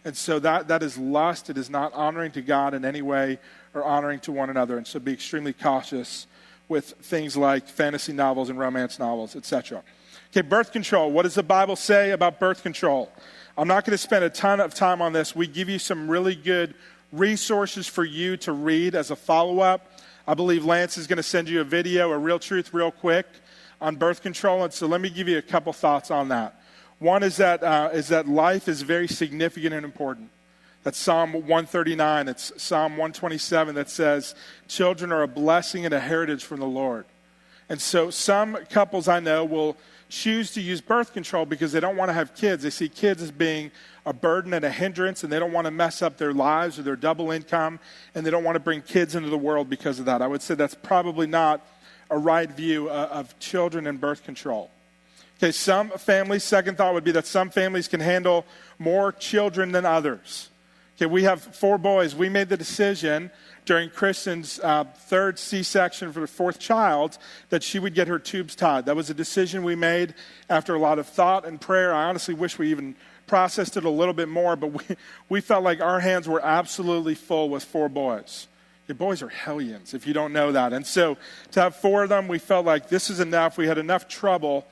And so that is lust. It is not honoring to God in any way or honoring to one another. And so be extremely cautious with things like fantasy novels and romance novels, etc. Okay, birth control. What does the Bible say about birth control? I'm not going to spend a ton of time on this. We give you some really good resources for you to read as a follow-up. I believe Lance is going to send you a video, a Real Truth, real quick on birth control. And so let me give you a couple thoughts on that. One is that life is very significant and important. That's Psalm 139. It's Psalm 127 that says, children are a blessing and a heritage from the Lord. And so some couples I know will choose to use birth control because they don't want to have kids. They see kids as being a burden and a hindrance, and they don't want to mess up their lives or their double income, and they don't want to bring kids into the world because of that. I would say that's probably not a right view of children and birth control. Okay, some families, second thought would be that some families can handle more children than others. Okay, we have 4 boys. We made the decision during Kristen's third C-section for the 4th child that she would get her tubes tied. That was a decision we made after a lot of thought and prayer. I honestly wish we even processed it a little bit more, but we felt like our hands were absolutely full with 4 boys. Your boys are hellions, if you don't know that. And so to have 4 of them, we felt like this is enough. We had enough trouble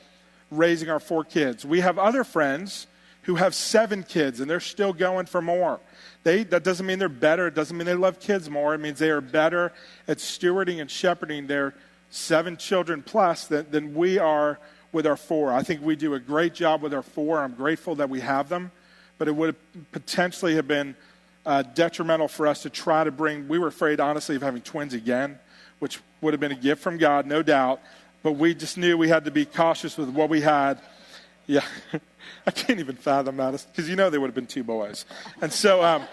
raising our 4 kids. We have other friends who have 7 kids, and they're still going for more. That doesn't mean they're better. It doesn't mean they love kids more. It means they are better at stewarding and shepherding their 7 children plus than we are with our 4. I think we do a great job with our 4. I'm grateful that we have them, but it would potentially have been detrimental for us to try to bring. We were afraid, honestly, of having twins again, which would have been a gift from God, no doubt. But we just knew we had to be cautious with what we had. Yeah, I can't even fathom that, because they would have been 2 boys. And so, all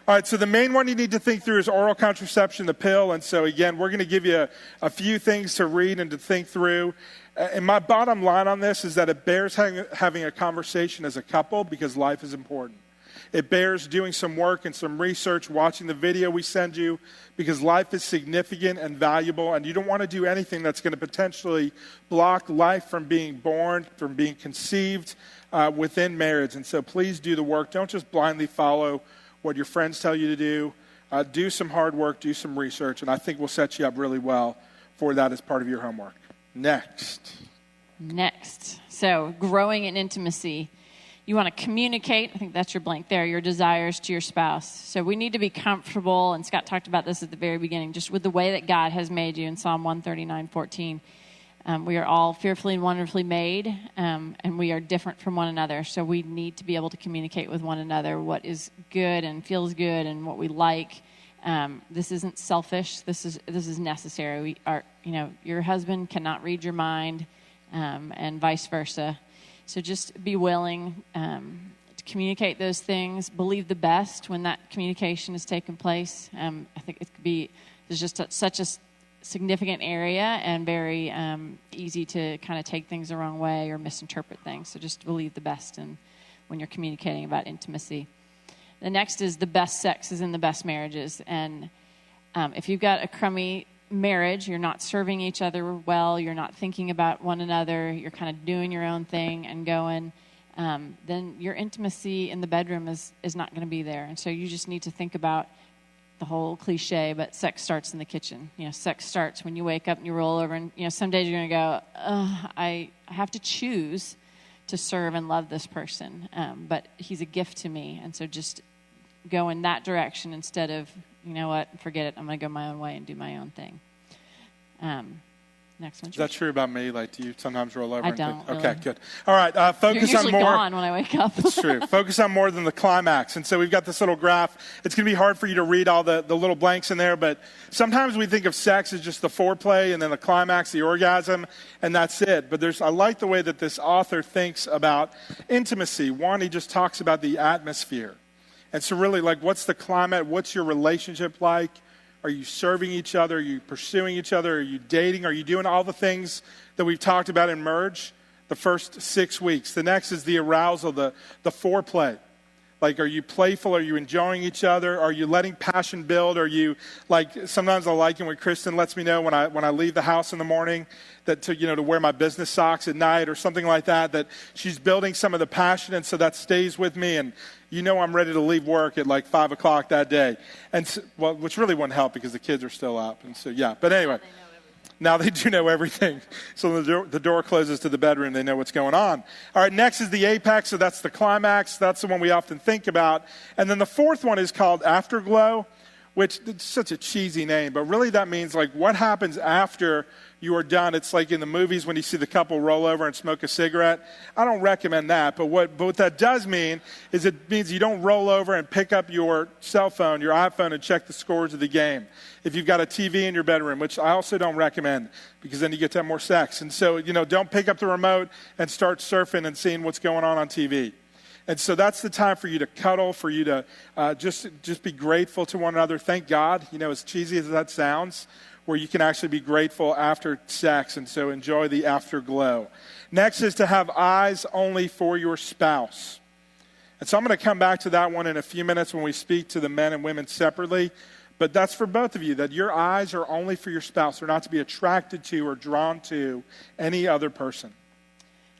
right, so the main one you need to think through is oral contraception, the pill. And so, again, we're going to give you a few things to read and to think through. And my bottom line on this is that it bears having a conversation as a couple because life is important. It bears doing some work and some research, watching the video we send you, because life is significant and valuable, and you don't want to do anything that's going to potentially block life from being born, from being conceived within marriage. And so please do the work. Don't just blindly follow what your friends tell you to do. Do some hard work, do some research, and I think we'll set you up really well for that as part of your homework. Next. So growing in intimacy. You want to communicate, I think that's your blank there, your desires to your spouse. So we need to be comfortable, and Scott talked about this at the very beginning, just with the way that God has made you in Psalm 139:14. We are all fearfully and wonderfully made, and we are different from one another. So we need to be able to communicate with one another what is good and feels good and what we like. This isn't selfish. This is necessary. Your husband cannot read your mind, and vice versa. So just be willing to communicate those things. Believe the best when that communication has taken place. I think there's just such a significant area and very easy to kind of take things the wrong way or misinterpret things. So just believe the best when you're communicating about intimacy. The next is the best sex is in the best marriages. And if you've got a crummy marriage, you're not serving each other well, you're not thinking about one another, you're kind of doing your own thing and going, then your intimacy in the bedroom is not going to be there. And so you just need to think about the whole cliche, but sex starts in the kitchen. Sex starts when you wake up and you roll over, and some days you're going to go, I have to choose to serve and love this person, but he's a gift to me. And so just go in that direction instead of, forget it, I'm going to go my own way and do my own thing. Next one. Is that true about me? Like, do you sometimes roll over? I don't. Think, okay, good. All right, focus You're on usually more. gone when I wake up. That's true. Focus on more than the climax. And so we've got this little graph. It's going to be hard for you to read all the little blanks in there, but sometimes we think of sex as just the foreplay and then the climax, the orgasm, and that's it. But I like the way that this author thinks about intimacy. One, he just talks about the atmosphere. And so really, like, what's the climate? What's your relationship like? Are you serving each other? Are you pursuing each other? Are you dating? Are you doing all the things that we've talked about in Merge the first 6 weeks? The next is the arousal, the foreplay. Like, are you playful? Are you enjoying each other? Are you letting passion build? Are you, like, sometimes I like it when Kristen lets me know when I leave the house in the morning that to wear my business socks at night or something like that, that she's building some of the passion, and so that stays with me. And I'm ready to leave work at like 5 o'clock that day. And so, well, which really wouldn't help because the kids are still up. And so, yeah. But anyway. Now they do know everything. So the door closes to the bedroom. They know what's going on. All right, next is the apex. So that's the climax. That's the one we often think about. And then the fourth one is called afterglow, which it's such a cheesy name. But really that means like what happens after you are done. It's like in the movies when you see the couple roll over and smoke a cigarette. I don't recommend that. But what that does mean is it means you don't roll over and pick up your cell phone, your iPhone, and check the scores of the game. If you've got a TV in your bedroom, which I also don't recommend because then you get to have more sex. And so, don't pick up the remote and start surfing and seeing what's going on TV. And so that's the time for you to cuddle, for you to just be grateful to one another. Thank God, as cheesy as that sounds, where you can actually be grateful after sex, and so enjoy the afterglow. Next is to have eyes only for your spouse. And so I'm going to come back to that one in a few minutes when we speak to the men and women separately. But that's for both of you, that your eyes are only for your spouse. They're not to be attracted to or drawn to any other person.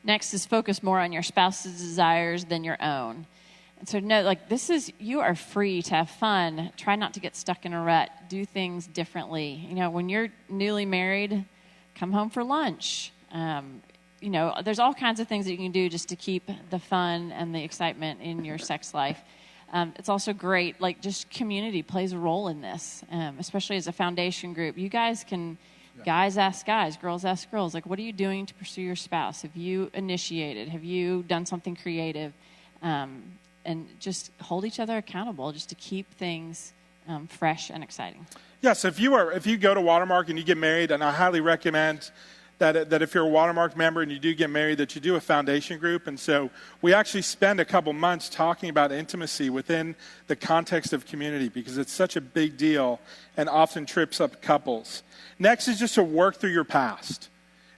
Next is focus more on your spouse's desires than your own. And so you are free to have fun. Try not to get stuck in a rut. Do things differently. When you're newly married, come home for lunch. There's all kinds of things that you can do just to keep the fun and the excitement in your sex life. It's also great, just community plays a role in this, especially as a foundation group. You guys can, guys ask guys, girls ask girls, what are you doing to pursue your spouse? Have you initiated? Have you done something creative? And just hold each other accountable just to keep things fresh and exciting. Yes, if you go to Watermark and you get married, and I highly recommend that if you're a Watermark member and you do get married, that you do a foundation group. And so we actually spend a couple months talking about intimacy within the context of community because it's such a big deal and often trips up couples. Next is just to work through your past.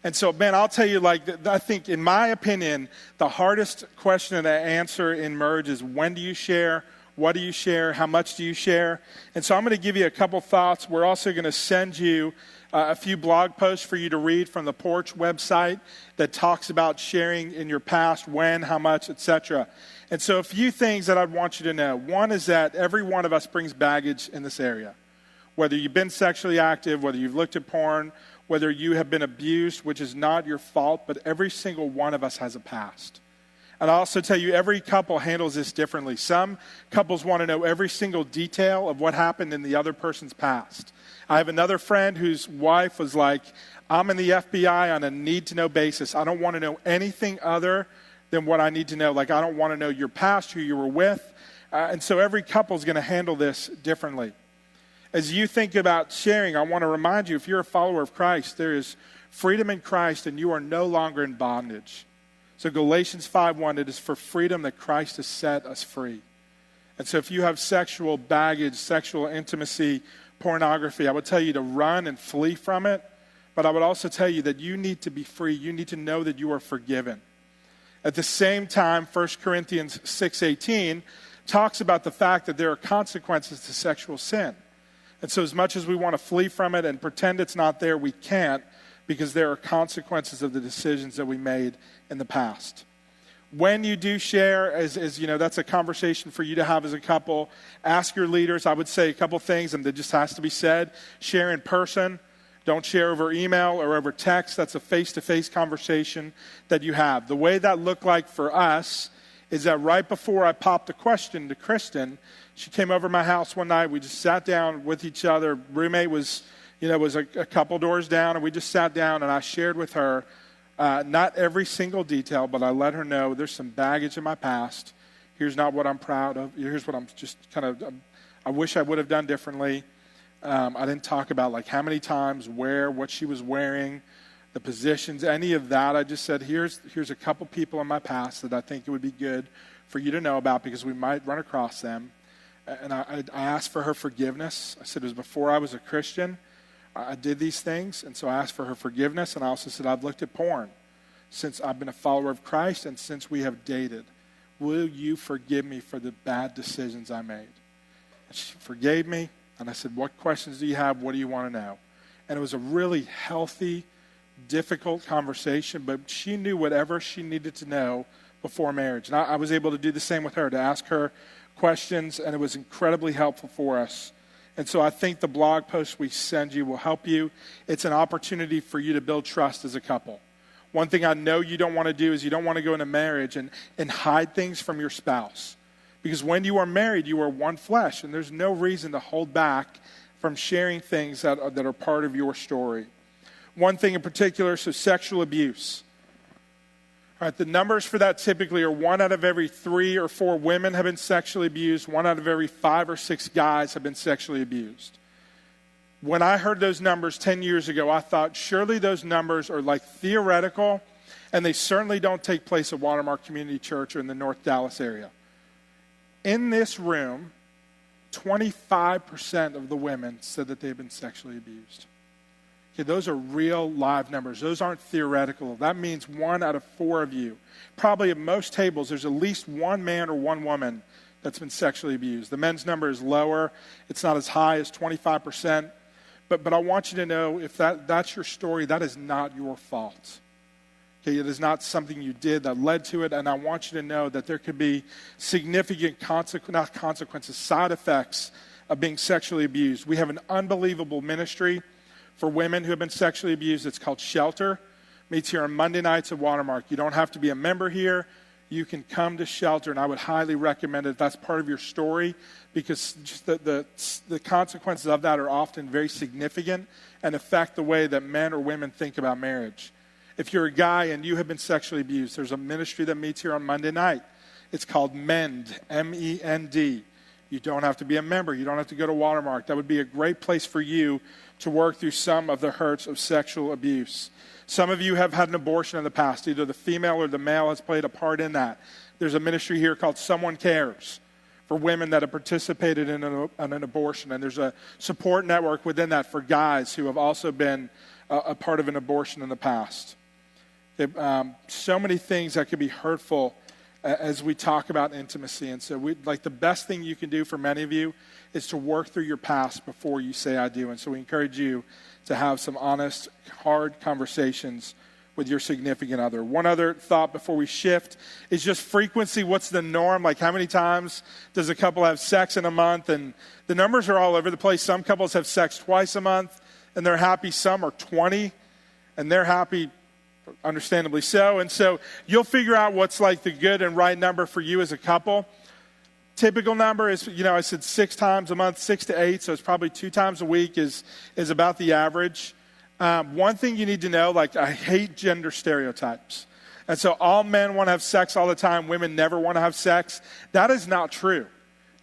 And so, man, I'll tell you, I think, in my opinion, the hardest question to answer in Merge is when do you share? What do you share? How much do you share? And so I'm going to give you a couple thoughts. We're also going to send you a few blog posts for you to read from the Porch website that talks about sharing in your past, when, how much, etc. And so a few things that I'd want you to know. One is that every one of us brings baggage in this area. Whether you've been sexually active, whether you've looked at porn, whether you have been abused, which is not your fault, but every single one of us has a past. And I'll also tell you, every couple handles this differently. Some couples want to know every single detail of what happened in the other person's past. I have another friend whose wife was like, I'm in the FBI on a need-to-know basis. I don't want to know anything other than what I need to know. I don't want to know your past, who you were with. And so every couple is going to handle this differently. As you think about sharing, I want to remind you, if you're a follower of Christ, there is freedom in Christ and you are no longer in bondage. So Galatians 5:1, it is for freedom that Christ has set us free. And so if you have sexual baggage, sexual intimacy, pornography, I would tell you to run and flee from it. But I would also tell you that you need to be free. You need to know that you are forgiven. At the same time, 1 Corinthians 6:18 talks about the fact that there are consequences to sexual sin. And so as much as we want to flee from it and pretend it's not there, we can't, because there are consequences of the decisions that we made in the past. When you do share, as that's a conversation for you to have as a couple. Ask your leaders. I would say a couple things, and that just has to be said. Share in person. Don't share over email or over text. That's a face-to-face conversation that you have. The way that looked like for us is that right before I popped a question to Kristen, she came over to my house one night. We just sat down with each other. Roommate was a couple doors down, and we just sat down, and I shared with her not every single detail, but I let her know there's some baggage in my past. Here's not what I'm proud of. Here's what I'm just I wish I would have done differently. I didn't talk about how many times, where, what she was wearing, the positions, any of that. I just said, here's a couple people in my past that I think it would be good for you to know about because we might run across them. And I asked for her forgiveness. I said it was before I was a Christian. I did these things, and so I asked for her forgiveness. And I also said I've looked at porn since I've been a follower of Christ and since we have dated. Will you forgive me for the bad decisions I made? And she forgave me, and I said, what questions do you have? What do you want to know? And it was a really healthy, difficult conversation, but she knew whatever she needed to know before marriage. And I was able to do the same with her, to ask her questions, and it was incredibly helpful for us. And so I think the blog post we send you will help you. It's an opportunity for you to build trust as a couple. One thing I know you don't want to do is you don't want to go into marriage and hide things from your spouse. Because when you are married, you are one flesh, and there's no reason to hold back from sharing things that are part of your story. One thing in particular, so sexual abuse. All right, the numbers for that typically are 1 out of every 3 or 4 women have been sexually abused. 1 out of every 5 or 6 guys have been sexually abused. When I heard those numbers 10 years ago, I thought, surely those numbers are like theoretical, and they certainly don't take place at Watermark Community Church or in the North Dallas area. In this room, 25% of the women said that they've been sexually abused. Okay, those are real live numbers. Those aren't theoretical. That means 1 out of 4 of you. Probably at most tables, there's at least 1 man or 1 woman that's been sexually abused. The men's number is lower. It's not as high as 25%. But I want you to know, if that's your story, that is not your fault. Okay, it is not something you did that led to it, and I want you to know that there could be significant side effects of being sexually abused. We have an unbelievable ministry for women who have been sexually abused. It's called Shelter. Meets here on Monday nights at Watermark. You don't have to be a member here. You can come to Shelter, and I would highly recommend it if that's part of your story, because just the consequences of that are often very significant and affect the way that men or women think about marriage. If you're a guy and you have been sexually abused, there's a ministry that meets here on Monday night. It's called MEND, M-E-N-D. You don't have to be a member. You don't have to go to Watermark. That would be a great place for you to work through some of the hurts of sexual abuse. Some of you have had an abortion in the past. Either the female or the male has played a part in that. There's a ministry here called Someone Cares for women that have participated in an abortion. And there's a support network within that for guys who have also been a part of an abortion in the past. So many things that could be hurtful as we talk about intimacy. And so the best thing you can do for many of you is to work through your past before you say I do. And so we encourage you to have some honest, hard conversations with your significant other. One other thought before we shift is just frequency. What's the norm? Like, how many times does a couple have sex in a month? And the numbers are all over the place. Some couples have sex twice a month, and they're happy. Some are 20, and they're happy, understandably so. And so you'll figure out what's like the good and right number for you as a couple. Typical number is, I said 6 times a month, 6 to 8, so it's probably 2 times a week is about the average. One thing you need to know, I hate gender stereotypes. And so all men want to have sex all the time, women never want to have sex. That is not true.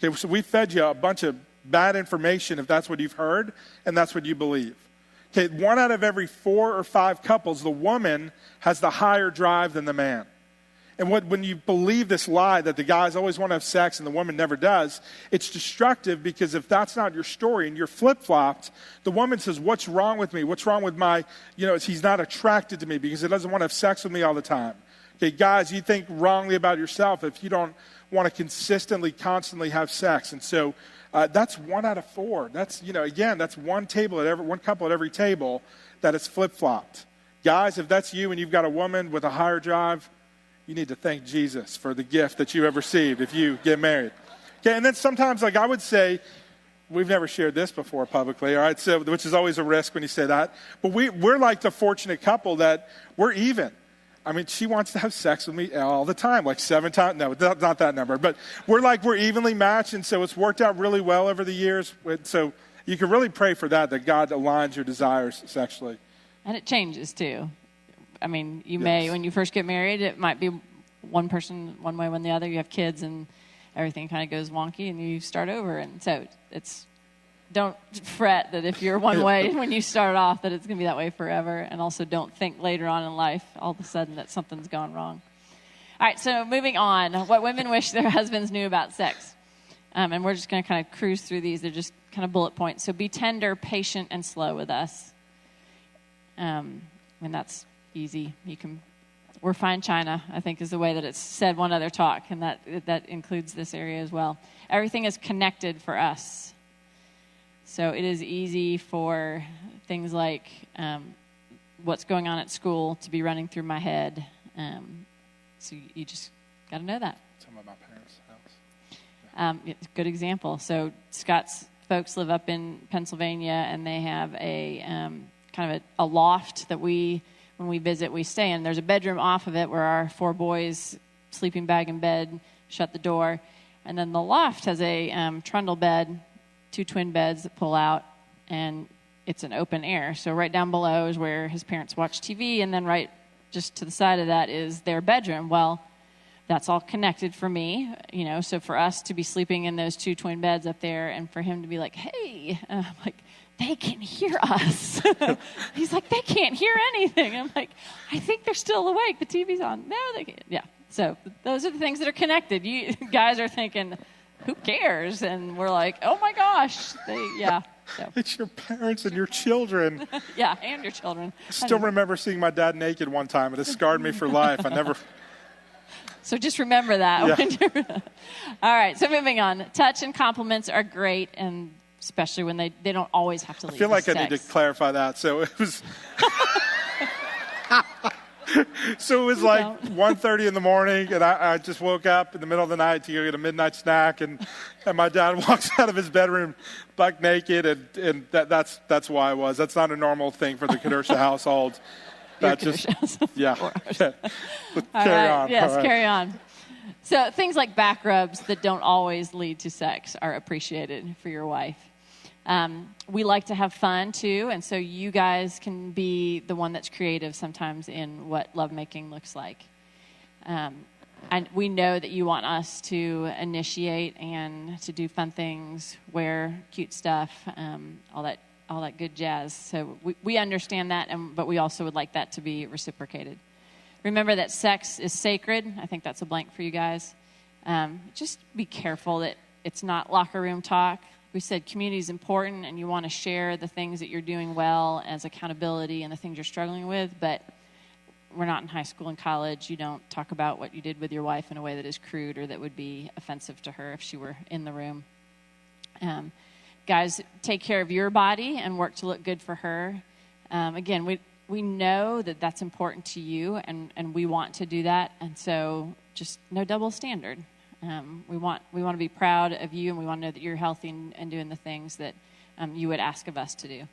Okay, so we fed you a bunch of bad information if that's what you've heard and that's what you believe. Okay, 1 out of every 4 or 5 couples, the woman has the higher drive than the man. And when you believe this lie that the guys always want to have sex and the woman never does, it's destructive, because if that's not your story and you're flip-flopped, the woman says, what's wrong with me? What's wrong with he's not attracted to me because he doesn't want to have sex with me all the time. Okay, guys, you think wrongly about yourself if you don't want to constantly have sex. And so that's 1 out of 4. That's, that's one couple at every table that is flip-flopped. Guys, if that's you and you've got a woman with a higher drive, you need to thank Jesus for the gift that you have received if you get married. Okay, and then sometimes, I would say, we've never shared this before publicly, all right, so which is always a risk when you say that. But we're like the fortunate couple that we're even. I mean, she wants to have sex with me all the time, like 7 times. No, not that number. But we're evenly matched, and so it's worked out really well over the years. So you can really pray for that God aligns your desires sexually. And it changes, too. I mean, may, when you first get married, it might be one person one way, when the other. You have kids, and everything kind of goes wonky, and you start over. And so don't fret that if you're one way when you start off, that it's going to be that way forever. And also don't think later on in life, all of a sudden, that something's gone wrong. All right, so moving on. What women wish their husbands knew about sex. And we're just going to kind of cruise through these. They're just kind of bullet points. So be tender, patient, and slow with us. And that's easy. We're fine China, I think is the way that it's said one other talk, and that includes this area as well. Everything is connected for us. So it is easy for things like what's going on at school to be running through my head. So you just got to know that. Some of my parents' house. Good example. So Scott's folks live up in Pennsylvania, and they have a kind of a loft that when we visit, we stay in. There's a bedroom off of it where our 4 boys, sleeping bag in bed, shut the door. And then the loft has a trundle bed, 2 twin beds that pull out, and it's an open air. So right down below is where his parents watch TV, and then right just to the side of that is their bedroom. Well, that's all connected for me, so for us to be sleeping in those 2 twin beds up there and for him to be like, hey, and I'm like, they can hear us. He's like, they can't hear anything. I'm like, I think they're still awake. The TV's on. No, they can't. Yeah. So those are the things that are connected. You guys are thinking, who cares? And we're like, oh my gosh. So. It's your parents and your children. Yeah, and your children. I still remember seeing my dad naked one time. It has scarred me for life. I never... So just remember that. Yeah. All right, so moving on. Touch and compliments are great, and especially when they don't always have to lead I feel like to I need to sex. clarify that. So it was... So it was like 1:30 in the morning, and I just woke up in the middle of the night to go get a midnight snack, and my dad walks out of his bedroom buck naked, and that's why I was. That's not a normal thing for the Kenosha household. That just, yeah. Carry on. Yes, All right. carry on. So things like back rubs that don't always lead to sex are appreciated for your wife. We like to have fun too, and so you guys can be the one that's creative sometimes in what lovemaking looks like. And we know that you want us to initiate and to do fun things, wear cute stuff, all that good jazz. So we understand that, but we also would like that to be reciprocated. Remember that sex is sacred. I think that's a blank for you guys. Just be careful that it's not locker room talk. We said community is important, and you want to share the things that you're doing well as accountability and the things you're struggling with, but we're not in high school and college. You don't talk about what you did with your wife in a way that is crude or that would be offensive to her if she were in the room. Guys, take care of your body and work to look good for her. Again, we know that that's important to you, and we want to do that, and so just no double standard. We want to be proud of you, and we want to know that you're healthy and doing the things that you would ask of us to do.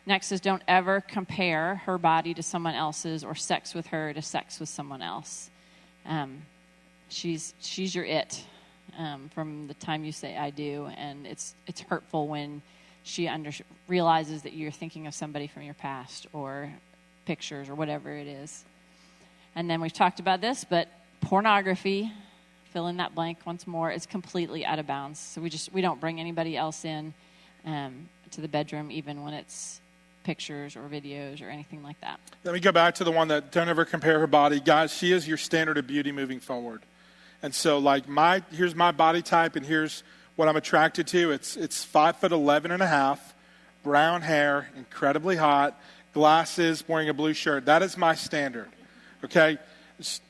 Next is don't ever compare her body to someone else's or sex with her to sex with someone else. She's your it from the time you say I do, and it's hurtful when she realizes that you're thinking of somebody from your past or pictures or whatever it is. And then we've talked about this, but pornography, fill in that blank once more, is completely out of bounds. So we don't bring anybody else in to the bedroom, even when it's pictures or videos or anything like that. Let me go back to the one that don't ever compare her body. Guys, she is your standard of beauty moving forward. And so here's my body type, and here's what I'm attracted to. It's 5'11" and a half, brown hair, incredibly hot, glasses, wearing a blue shirt. That is my standard, okay?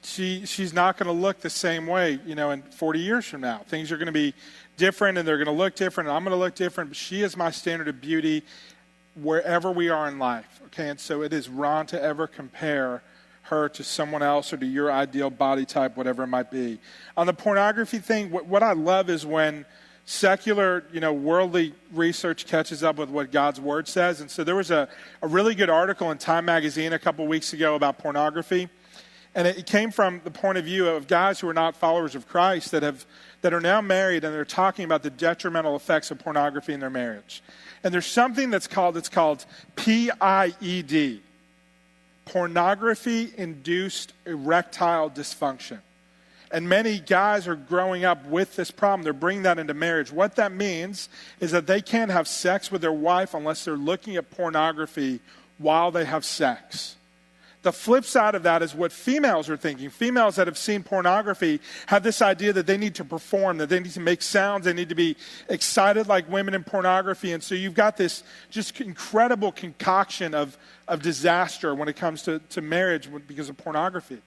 She's not going to look the same way, in 40 years from now. Things are going to be different, and they're going to look different, and I'm going to look different. But she is my standard of beauty wherever we are in life, okay? And so it is wrong to ever compare her to someone else or to your ideal body type, whatever it might be. On the pornography thing, what I love is when secular, worldly research catches up with what God's Word says. And so there was a really good article in Time Magazine a couple weeks ago about pornography. And it came from the point of view of guys who are not followers of Christ that are now married, and they're talking about the detrimental effects of pornography in their marriage. And there's something that's called PIED, pornography-induced erectile dysfunction. And many guys are growing up with this problem. They're bringing that into marriage. What that means is that they can't have sex with their wife unless they're looking at pornography while they have sex. The flip side of that is what females are thinking. Females that have seen pornography have this idea that they need to perform, that they need to make sounds, they need to be excited like women in pornography. And so you've got this just incredible concoction of disaster when it comes to marriage because of pornography.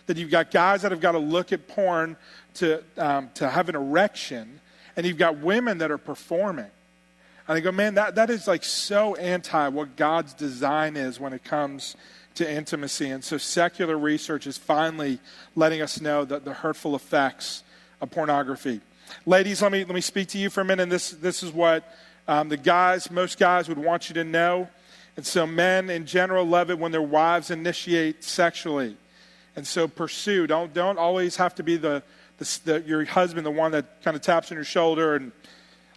That you've got guys that have got to look at porn to have an erection, and you've got women that are performing. And I go, man, that is like so anti what God's design is when it comes to intimacy. And so secular research is finally letting us know that the hurtful effects of pornography. Ladies, let me speak to you for a minute. This is what most guys would want you to know. And so men in general love it when their wives initiate sexually. And so pursue. Don't always have to be your husband, the one that kind of taps on your shoulder and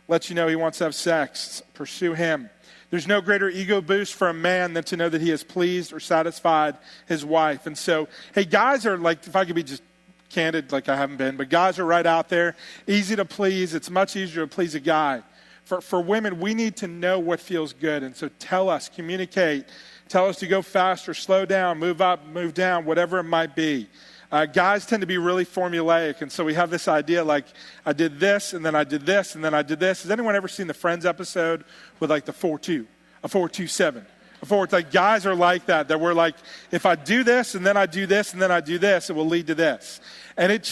lets you know he wants to have sex. Pursue him. There's no greater ego boost for a man than to know that he has pleased or satisfied his wife. And so, hey, guys are like, if I could be just candid like I haven't been, but guys are right out there, easy to please. It's much easier to please a guy. For women, we need to know what feels good. And so tell us, communicate. Tell us to go faster, slow down, move up, move down, whatever it might be. Guys tend to be really formulaic, and so we have this idea like, I did this, and then I did this, and then I did this. Has anyone ever seen the Friends episode with like the 4-2, a 4-2-7? It's like guys are like that we're like, if I do this, and then I do this, and then I do this, it will lead to this. And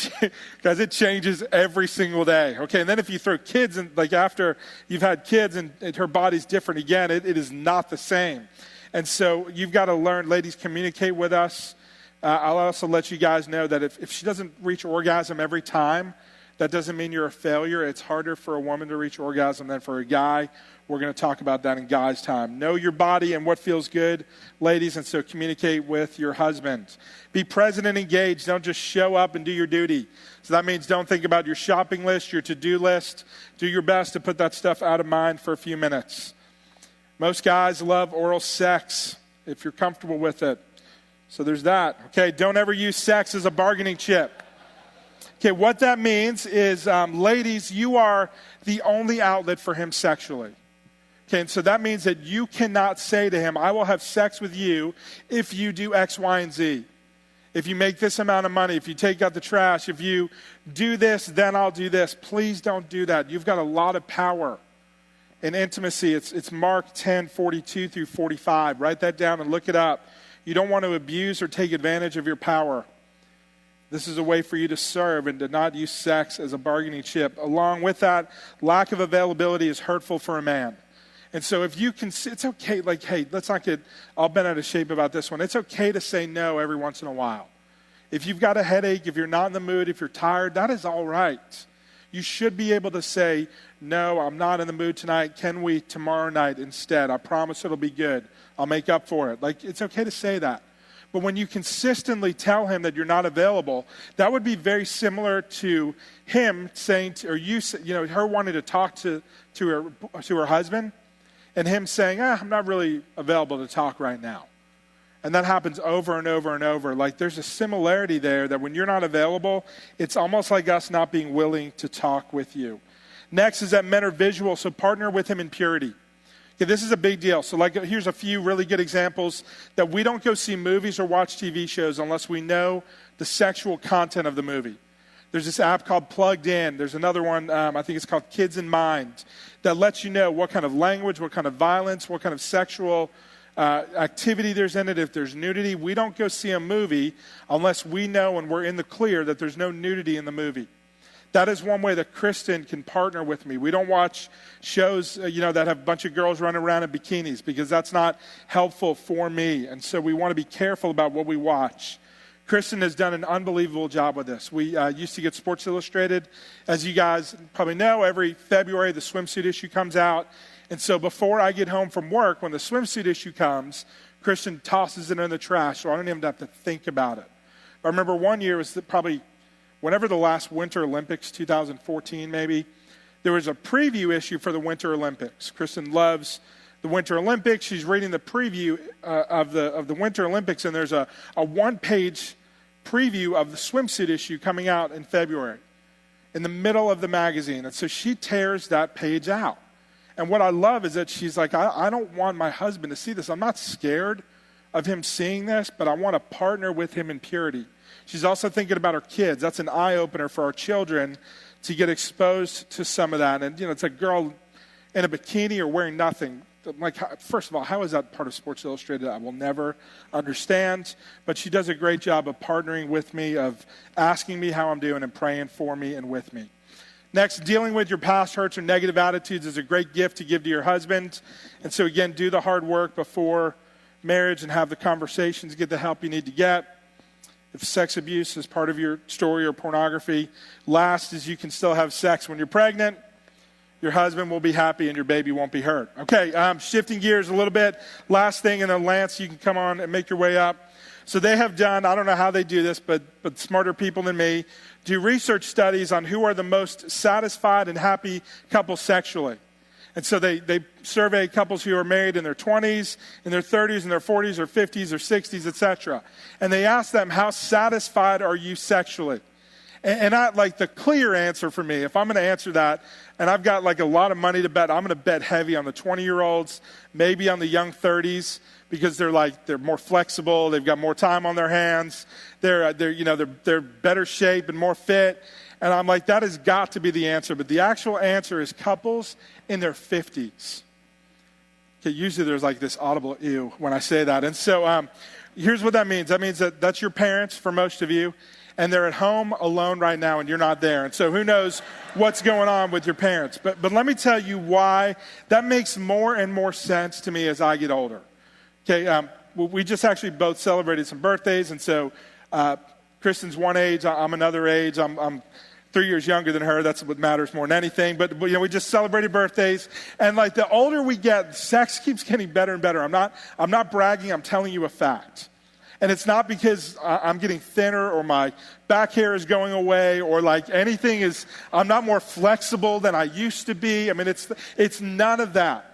guys, it changes every single day, okay? And then if you throw kids in, like after you've had kids and her body's different again, it is not the same. And so you've got to learn, ladies, communicate with us. I'll also let you guys know that if she doesn't reach orgasm every time, that doesn't mean you're a failure. It's harder for a woman to reach orgasm than for a guy. We're going to talk about that in guys' time. Know your body and what feels good, ladies, and so communicate with your husband. Be present and engaged. Don't just show up and do your duty. So that means don't think about your shopping list, your to-do list. Do your best to put that stuff out of mind for a few minutes. Most guys love oral sex if you're comfortable with it. So there's that. Okay, don't ever use sex as a bargaining chip. Okay, what that means is, ladies, you are the only outlet for him sexually. Okay, and so that means that you cannot say to him, I will have sex with you if you do X, Y, and Z. If you make this amount of money, if you take out the trash, if you do this, then I'll do this. Please don't do that. You've got a lot of power in intimacy. It's Mark 10:42 through 45. Write that down and look it up. You don't want to abuse or take advantage of your power. This is a way for you to serve and to not use sex as a bargaining chip. Along with that, lack of availability is hurtful for a man. And so if you can, it's okay, like, hey, let's not get all bent out of shape about this one. It's okay to say no every once in a while. If you've got a headache, if you're not in the mood, if you're tired, that is all right. You should be able to say, no, I'm not in the mood tonight. Can we tomorrow night instead? I promise it'll be good. I'll make up for it. Like, it's okay to say that. But when you consistently tell him that you're not available, that would be very similar to him saying, her wanting to talk to her husband, and him saying, I'm not really available to talk right now. And that happens over and over and over. Like, there's a similarity there that when you're not available, it's almost like us not being willing to talk with you. Next is that men are visual, so partner with him in purity. Okay, this is a big deal. So here's a few really good examples that we don't go see movies or watch TV shows unless we know the sexual content of the movie. There's this app called Plugged In. There's another one, I think it's called Kids in Mind, that lets you know what kind of language, what kind of violence, what kind of sexual activity there's in it. If there's nudity, we don't go see a movie unless we know and we're in the clear that there's no nudity in the movie. That is one way that Kristen can partner with me. We don't watch shows, that have a bunch of girls running around in bikinis because that's not helpful for me. And so we want to be careful about what we watch. Kristen has done an unbelievable job with this. We used to get Sports Illustrated. As you guys probably know, every February the swimsuit issue comes out. And so before I get home from work, when the swimsuit issue comes, Kristen tosses it in the trash, so I don't even have to think about it. I remember one year, it was probably whenever the last Winter Olympics, 2014 maybe, there was a preview issue for the Winter Olympics. Kristen loves the Winter Olympics. She's reading the preview of the Winter Olympics, and there's a one-page preview of the swimsuit issue coming out in February in the middle of the magazine. And so she tears that page out. And what I love is that she's like, I don't want my husband to see this. I'm not scared of him seeing this, but I want to partner with him in purity. She's also thinking about her kids. That's an eye-opener for our children to get exposed to some of that. And, it's a girl in a bikini or wearing nothing. Like, first of all, how is that part of Sports Illustrated? I will never understand. But she does a great job of partnering with me, of asking me how I'm doing and praying for me and with me. Next, dealing with your past hurts or negative attitudes is a great gift to give to your husband. And so, again, do the hard work before marriage and have the conversations, get the help you need to get. If sex abuse is part of your story or pornography, last is you can still have sex when you're pregnant. Your husband will be happy and your baby won't be hurt. Okay, shifting gears a little bit. Last thing, and then Lance, you can come on and make your way up. So they have done, I don't know how they do this, but smarter people than me, do research studies on who are the most satisfied and happy couples sexually. And so they survey couples who are married in their 20s, in their 30s, in their 40s, or 50s, or 60s, etc. And they ask them, how satisfied are you sexually? And I, like, the clear answer for me, if I'm going to answer that, and I've got like a lot of money to bet, I'm going to bet heavy on the 20-year-olds, maybe on the young 30s, because they're more flexible, they've got more time on their hands, they're better shape and more fit. And I'm like, that has got to be the answer. But the actual answer is couples in their 50s. Okay, usually there's like this audible ew when I say that. And so here's what that means. That means that that's your parents for most of you, and they're at home alone right now and you're not there. And so who knows what's going on with your parents. But let me tell you why that makes more and more sense to me as I get older. Okay, we just actually both celebrated some birthdays. And so Kristen's one age, I'm another age. I'm 3 years younger than her. That's what matters more than anything. But we just celebrated birthdays. And like the older we get, sex keeps getting better and better. I'm not bragging. I'm telling you a fact. And it's not because I'm getting thinner or my back hair is going away or like anything is, I'm not more flexible than I used to be. I mean, it's none of that.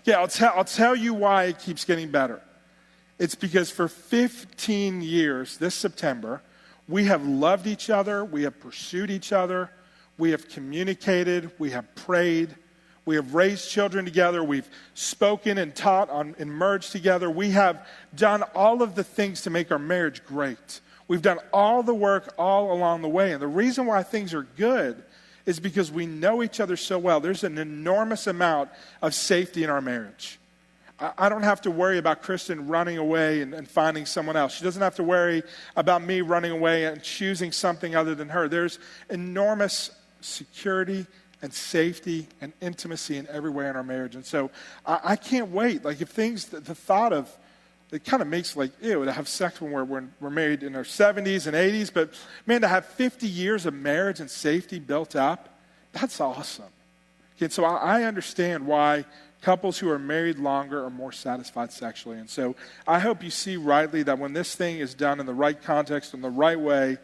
Yeah, I'll tell you why it keeps getting better. It's because for 15 years, this September, we have loved each other, we have pursued each other, we have communicated, we have prayed, we have raised children together, we've spoken and taught and merged together. We have done all of the things to make our marriage great. We've done all the work all along the way. And the reason why things are good is because we know each other so well. There's an enormous amount of safety in our marriage. I don't have to worry about Kristen running away and finding someone else. She doesn't have to worry about me running away and choosing something other than her. There's enormous security and safety and intimacy in every way in our marriage. And so I can't wait. Like if things, the thought of, it kind of makes like, ew, to have sex when we're married in our 70s and 80s. But man, to have 50 years of marriage and safety built up, that's awesome. Okay, so I understand why couples who are married longer are more satisfied sexually. And so I hope you see rightly that when this thing is done in the right context, in the right way,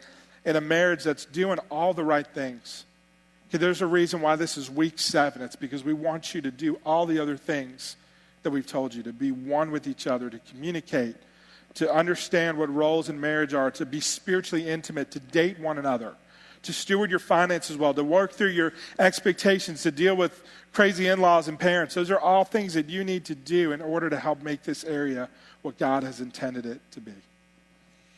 in a marriage that's doing all the right things. Okay, there's a reason why this is week 7. It's because we want you to do all the other things that we've told you, to be one with each other, to communicate, to understand what roles in marriage are, to be spiritually intimate, to date one another, to steward your finances well, to work through your expectations, to deal with crazy in-laws and parents. Those are all things that you need to do in order to help make this area what God has intended it to be.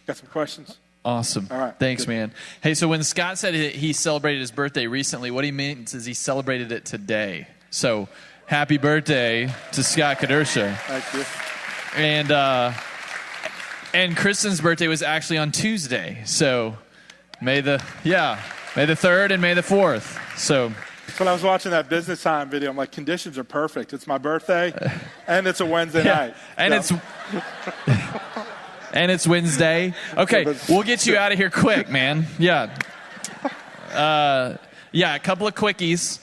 Got some questions? Awesome. All right. Thanks, Good. man. Hey, so when Scott said he celebrated his birthday recently, what he means is he celebrated it today. So happy birthday to Scott Kadersha. Thank you. And Kristen's birthday was actually on Tuesday. So May the 3rd and May the 4th. So When I was watching that Business Time video, I'm like, conditions are perfect. It's my birthday, and it's a Wednesday night. And So- it's Wednesday. Okay, we'll get you out of here quick, man. Yeah. A couple of quickies.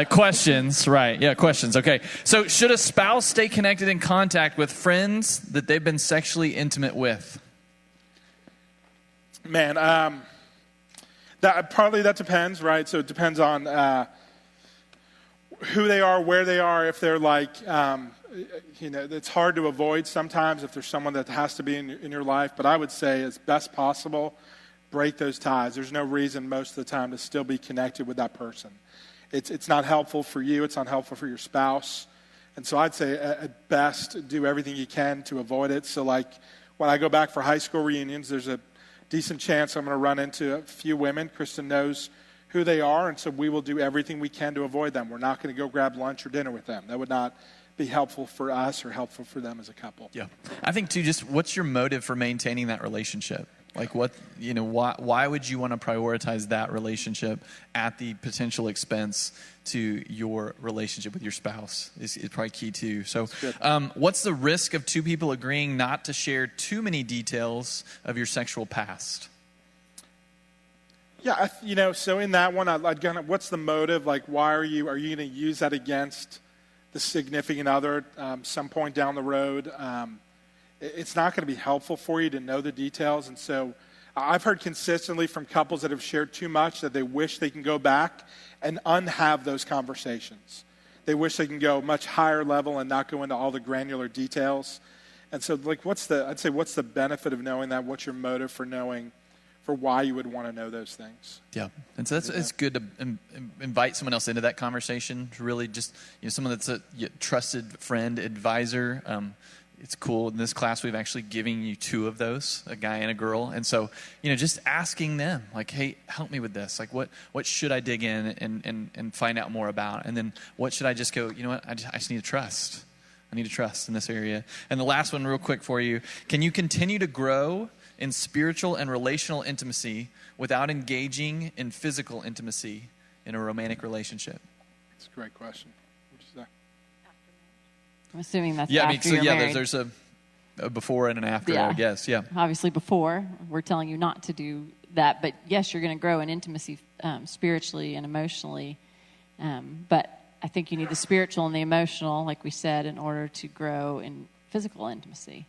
Questions, right. Yeah, questions. Okay. So should a spouse stay connected in contact with friends that they've been sexually intimate with? Man, that depends, right? So it depends on who they are, where they are. If they're like, it's hard to avoid sometimes if there's someone that has to be in your life. But I would say as best possible, break those ties. There's no reason most of the time to still be connected with that person. It's not helpful for you. It's not helpful for your spouse. And so I'd say at best, do everything you can to avoid it. So like when I go back for high school reunions, there's a decent chance I'm going to run into a few women. Kristen knows who they are, and so we will do everything we can to avoid them. We're not going to go grab lunch or dinner with them. That would not be helpful for us or helpful for them as a couple. Yeah. I think, too, just what's your motive for maintaining that relationship? Like why would you want to prioritize that relationship at the potential expense to your relationship with your spouse is probably key too. So what's the risk of two people agreeing not to share too many details of your sexual past? Yeah, so in that one, I'd gonna, what's the motive? Like, why are you going to use that against the significant other some point down the road? It's not going to be helpful for you to know the details. And so I've heard consistently from couples that have shared too much that they wish they can go back and unhave those conversations. They wish they can go much higher level and not go into all the granular details. And so, like, what's the benefit of knowing that? What's your motive for knowing, for why you would want to know those things? Yeah, and so it's good to invite someone else into that conversation. To really just someone that's a trusted friend, advisor. It's cool. In this class, we've actually given you two of those, a guy and a girl. And so, just asking them, like, hey, help me with this. Like, what should I dig in and find out more about? And then what should I just go, you know what, I just need to trust. I need to trust in this area. And the last one real quick for you. Can you continue to grow in spiritual and relational intimacy without engaging in physical intimacy in a romantic relationship? That's a great question. What'd you say? I'm assuming that's after you're married. There's a before and an after, I guess. Yeah. Obviously before, we're telling you not to do that. But yes, you're going to grow in intimacy spiritually and emotionally. But I think you need the spiritual and the emotional, like we said, in order to grow in physical intimacy.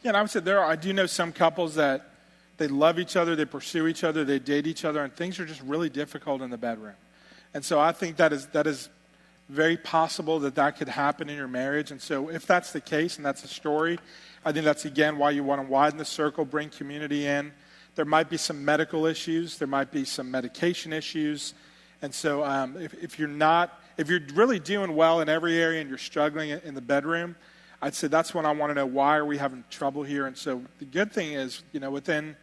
Yeah, and I would say I do know some couples that they love each other, they pursue each other, they date each other, and things are just really difficult in the bedroom. And so I think that is very possible that could happen in your marriage. And so if that's the case and that's the story, I think that's, again, why you want to widen the circle, bring community in. There might be some medical issues. There might be some medication issues. And so if you're really doing well in every area and you're struggling in the bedroom, I'd say that's when I want to know, why are we having trouble here? And so the good thing is, within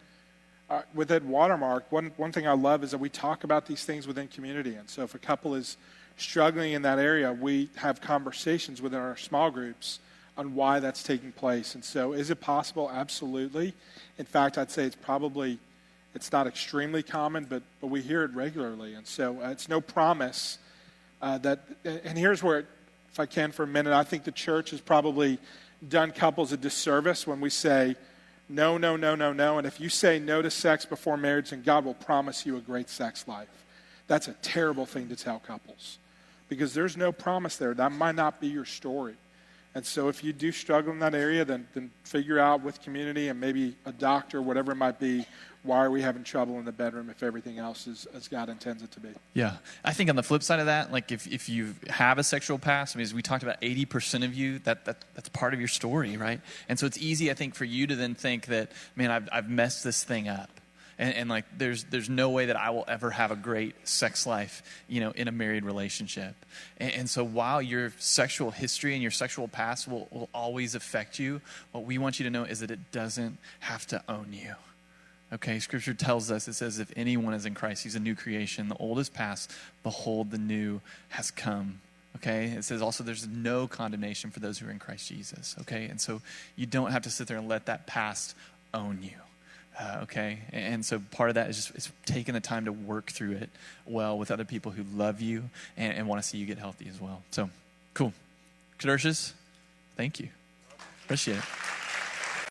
Watermark, one thing I love is that we talk about these things within community. And so if a couple is struggling in that area, we have conversations within our small groups on why that's taking place. And so is it possible? Absolutely. In fact, I'd say it's not extremely common, but we hear it regularly. And so it's no promise and here's where, if I can for a minute, I think the church has probably done couples a disservice when we say, no, no, no, no, no. And if you say no to sex before marriage, then God will promise you a great sex life. That's a terrible thing to tell couples, because there's no promise there. That might not be your story. And so if you do struggle in that area, then figure out with community and maybe a doctor, whatever it might be, why are we having trouble in the bedroom if everything else is as God intends it to be? Yeah. I think on the flip side of that, like if you have a sexual past, as we talked about, 80% of you, that's part of your story, right? And so it's easy, I think, for you to then think that, man, I've messed this thing up. And like there's no way that I will ever have a great sex life, in a married relationship. And so while your sexual history and your sexual past will always affect you, what we want you to know is that it doesn't have to own you. Okay, Scripture tells us, it says, if anyone is in Christ, he's a new creation. The old is past, behold, the new has come. Okay, it says also there's no condemnation for those who are in Christ Jesus. Okay, and so you don't have to sit there and let that past own you. Okay, and so part of that is just taking the time to work through it well with other people who love you and want to see you get healthy as well. So, cool. Kadershus, thank you. Appreciate it.